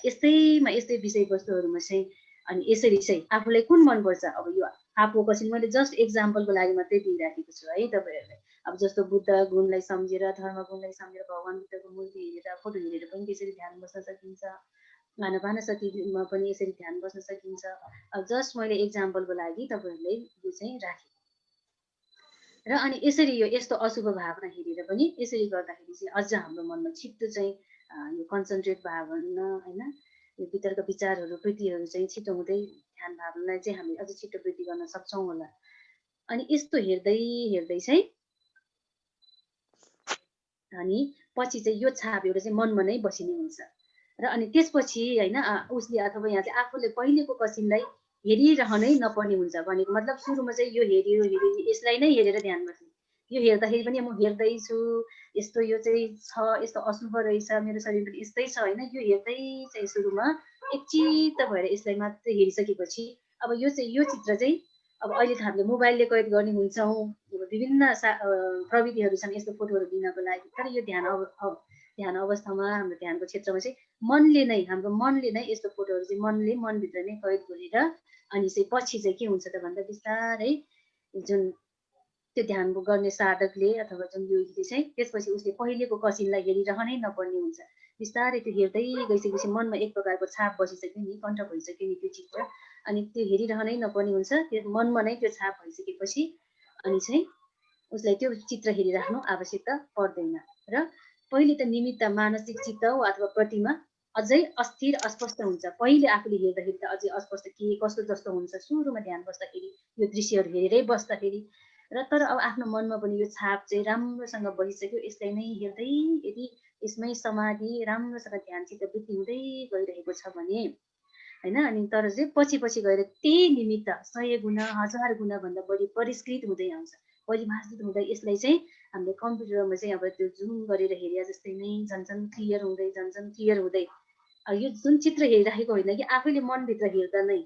यस्तैमा यस्तै विषयवस्तुहरूमा चाहिँ अनि यसरी चाहिँ आफूलाई कुन मनपर्छ? अब यो आफू कसिन मैले जस्ट एक्जाम्पलको लागि मात्रै दिइराखेको छु है तपाईँहरूलाई। अब जस्तो बुद्ध गुणलाई सम्झेर, धर्म गुणलाई सम्झेर, भगवान बुद्धको मूर्ति हेरेर, फोटो हेरेर पनि त्यसरी ध्यान बस्न सकिन्छ। भानुशतीमा पनि यसरी ध्यान बस्न सकिन्छ। अब जस्ट मैले एक्जाम्पलको लागि तपाईँहरूलाई यो चाहिँ राखेँ। र अनि यसरी यो यस्तो अशुभ भावना हेरेर पनि यसरी गर्दाखेरि चाहिँ अझ हाम्रो मनमा छिट्टो चाहिँ यो कन्सन्ट्रेट भावना हैन, यो भित्रका विचारहरू, वृत्तिहरू चाहिँ छिटो हुँदै ध्यान भावनालाई चाहिँ हामी अझ छिटो वृद्धि गर्न सक्छौँ होला। अनि यस्तो हेर्दै हेर्दै चाहिँ अनि पछि चाहिँ यो छाप एउटा चाहिँ मनमा नै बसिने हुन्छ। र अनि त्यसपछि हैन उसले अथवा यहाँ चाहिँ आफूले पहिलेको कसिनलाई हेरिरहनै नपर्ने हुन्छ। भनेको मतलब सुरुमा चाहिँ यो हेऱ्यो यसलाई नै हेरेर ध्यान बस्ने, यो हेर्दाखेरि पनि म हेर्दैछु, यस्तो यो चाहिँ छ, यस्तो अशुभ रहेछ, मेरो शरीर पनि यस्तै छ हैन। यो हेर्दै चाहिँ सुरुमा एकचित्त भएर यसलाई मात्रै हेरिसकेपछि अब यो चाहिँ यो चित्र चाहिँ अब अहिले त हामीले मोबाइलले कैद गर्ने हुन्छौँ, विभिन्न प्रविधिहरू छन् यस्तो फोटोहरू लिनको लागि। तर यो ध्यान अवस्थामा हाम्रो ध्यानको क्षेत्रमा चाहिँ मनले नै, हाम्रो मनले नै यस्तो फोटोहरू चाहिँ मनले मनभित्र नै कैद गरेर अनि चाहिँ पछि चाहिँ के हुन्छ त भन्दा बिस्तारै जुन त्यो ध्यान गर्ने साधकले अथवा जुन योगीले चाहिँ त्यसपछि उसले पहिलेको कसिनलाई हेरिरहनै नपर्ने हुन्छ। बिस्तारै त्यो हेर्दै गइसकेपछि मनमा एक प्रकारको छाप बसिसक्यो नि, कण्ठ भइसक्यो नि त्यो चित्र, अनि त्यो हेरिरहनै नपर्ने हुन्छ। त्यो मनमा नै त्यो छाप भइसकेपछि अनि चाहिँ उसलाई त्यो चित्र हेरिराख्नु आवश्यकता पर्दैन। र पहिले त निमित्त मानसिक चित्त अथवा प्रतिमा अझै अस्थिर अस्पष्ट हुन्छ। पहिले आफूले हेर्दाखेरि त अझै अस्पष्ट के कस्तो जस्तो हुन्छ सुरुमा ध्यान बस्दाखेरि, यो दृश्यहरू हेरेरै बस्दाखेरि। र तर अब आफ्नो मनमा पनि यो छाप चाहिँ राम्रोसँग बसिसक्यो, यसलाई नै हेर्दै यदि यसमै समाधि राम्रोसँग ध्यानसित वृद्धि हुँदै गइरहेको छ भने हैन, अनि तर चाहिँ पछि पछि गएर त्यही निमित्त 100 गुणा 1000 गुणा भन्दा बढी परिष्कृत हुँदै आउँछ। परिमार्जित हुँदै यसलाई चाहिँ हामीले कम्प्युटरमा चाहिँ अब त्यो जुम गरेर हेरे जस्तै नै झन् क्लियर हुँदै झन् क्लियर हुँदै यो जुन चित्र हेरिराखेको होइन कि आफैले मनभित्र हेर्दा नै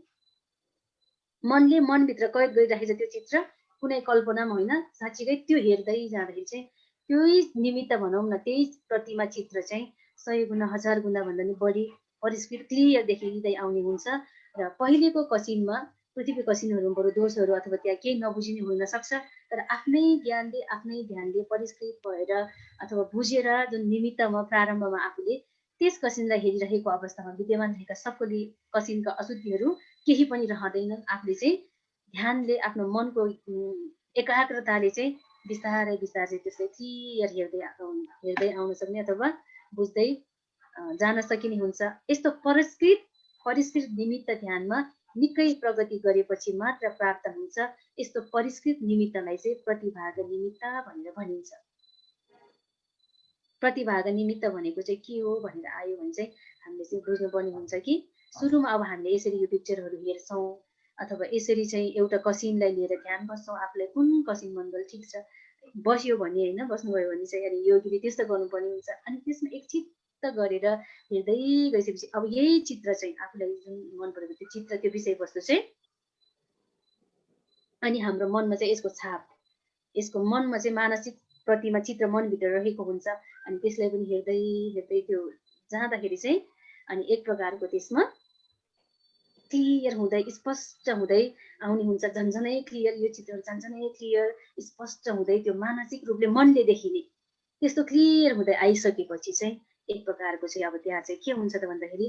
मनले मनभित्र कैद गरिराखेको छ त्यो चित्र कुनै कल्पनामा होइन साँच्चीकै त्यो हेर्दै जाँदाखेरि चाहिँ त्यही निमित्त भनौँ न त्यही प्रतिमा चित्र चाहिँ 100 गुणा 1000 गुणा भन्दा नि बढी परिष्कृत क्लियर देखिँदै आउने हुन्छ र पहिलेको कसिनमा पृथ्वी कसिनहरू बरु दोषहरू अथवा त्यहाँ केही नबुझिने हुन सक्छ तर आफ्नै ज्ञानले आफ्नै ध्यानले परिष्कृत भएर अथवा बुझेर जुन निमित्तमा प्रारम्भमा आफूले त्यस कसिनलाई हेरिरहेको अवस्थामा विद्यमान रहेका सबैले कसिनका अशुद्धिहरू केही पनि रहँदैनन् आफूले चाहिँ ध्यानले आफ्नो मनको एकाग्रताले चाहिँ बिस्तारै बिस्तारै त्यसलाई क्लियर हेर्दै आउन सक्ने अथवा बुझ्दै जान सकिने हुन्छ यस्तो परिष्कृत निमित्त ध्यानमा निकै प्रगति गरेपछि मात्र प्राप्त हुन्छ यस्तो परिष्कृत निमित्तलाई चाहिँ प्रतिभाग निमित्त भनेर भनिन्छ प्रतिभाग निमित्त भनेको चाहिँ के हो भनेर आयो भने चाहिँ हामीले चाहिँ बुझ्नुपर्ने हुन्छ कि सुरुमा अब हामीले यसरी यो पिक्चरहरू हेर्छौँ अथवा यसरी चाहिँ एउटा कसिनलाई लिएर ध्यान बस्छौँ आफूलाई कुन कसिन मण्डल ठिक छ बस्यो भने होइन बस्नुभयो भने चाहिँ अनि योगीले त्यस्तो गर्नुपर्ने हुन्छ अनि त्यसमा एकचित्त गरेर हेर्दै गइसकेपछि अब यही चित्र चाहिँ आफूलाई जुन मन परेको त्यो चित्र त्यो विषयवस्तु चाहिँ अनि हाम्रो मनमा चाहिँ यसको छाप यसको मनमा चाहिँ मानसिक प्रतिमा चित्र मनभित्र रहेको हुन्छ अनि त्यसलाई पनि हेर्दै हेर्दै त्यो जाँदाखेरि चाहिँ अनि एक प्रकारको त्यसमा क्लियर हुँदै स्पष्ट हुँदै आउने हुन्छ झन्झनै क्लियर यो चित्र झन्झनै क्लियर स्पष्ट हुँदै त्यो मानसिक रूपले मनले देखिने त्यस्तो क्लियर हुँदै आइसकेपछि चाहिँ एक प्रकारको चाहिँ अब त्यहाँ चाहिँ के हुन्छ त भन्दाखेरि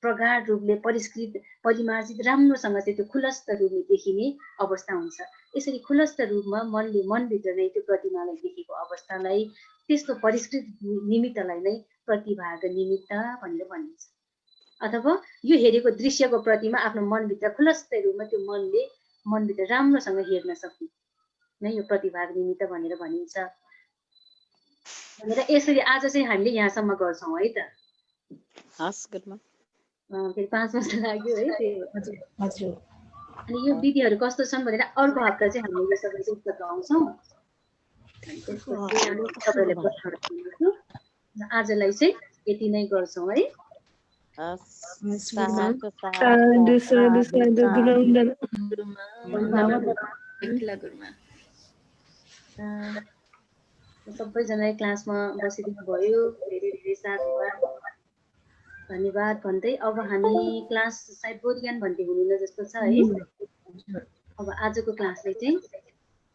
प्रगाढ रूपले परिष्कृत परिमार्जित राम्रोसँग चाहिँ त्यो खुलस्त रूपले देखिने अवस्था हुन्छ यसरी खुलस्त रूपमा मनले मनभित्र नै त्यो प्रतिमालाई देखेको अवस्थालाई त्यस्तो परिष्कृत निमित्तलाई नै प्रतिभाग निमित्त भनेर भनिन्छ अथवा यो हेरेको दृश्यको प्रतिमा आफ्नो मनभित्र खुलस्त रूपमा त्यो मनले मनभित्र राम्रोसँग हेर्न सक्ने नै यो प्रतिभाग निमित्त भनेर भनिन्छ भनेर यसरी आज चाहिँ हामीले यहाँसम्म गर्छौँ है त हस् गुरुमा फेरि 5 वर्ष लाग्यो है हजुर अनि यो विधिहरू कस्तो छन् भनेर अर्को हप्ता चाहिँ हामीले यो सबै पुस्तक आउँछौँ आजलाई चाहिँ यति नै गर्छौँ है सबैजनाले क्लासमा बसिदिनु भयो धेरै धेरै साधुवाद धन्यवाद भन्दै अब हामी क्लास सायद बोधज्ञान भन्दै हुनुहुन्न जस्तो छ है अब आजको क्लासलाई चाहिँ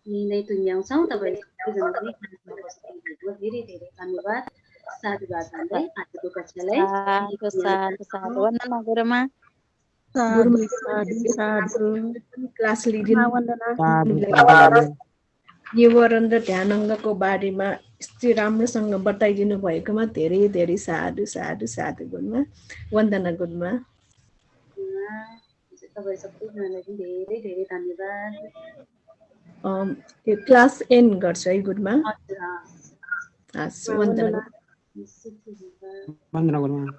यही नै टुङ्ग्याउँछौँ तपाईँ सबैजनाले क्लासमा बसिदिनु धेरै धेरै धन्यवाद साधुवाद भन्दै आजको कक्षालाई वन्दना गुरुमा क्लास लिदिनु निवारण र ध्यानङ्गको बारेमा यस्तो राम्रोसँग बताइदिनु भएकोमा धेरै धेरै साधु साधु साधु गुरुमा वन्दना गुरुमा तपाईँ सबैजनालाई धेरै धेरै धन्यवाद यो क्लास एन्ड गर्छ है गुरुमा हस् वन्दना वन्दना गुरुमा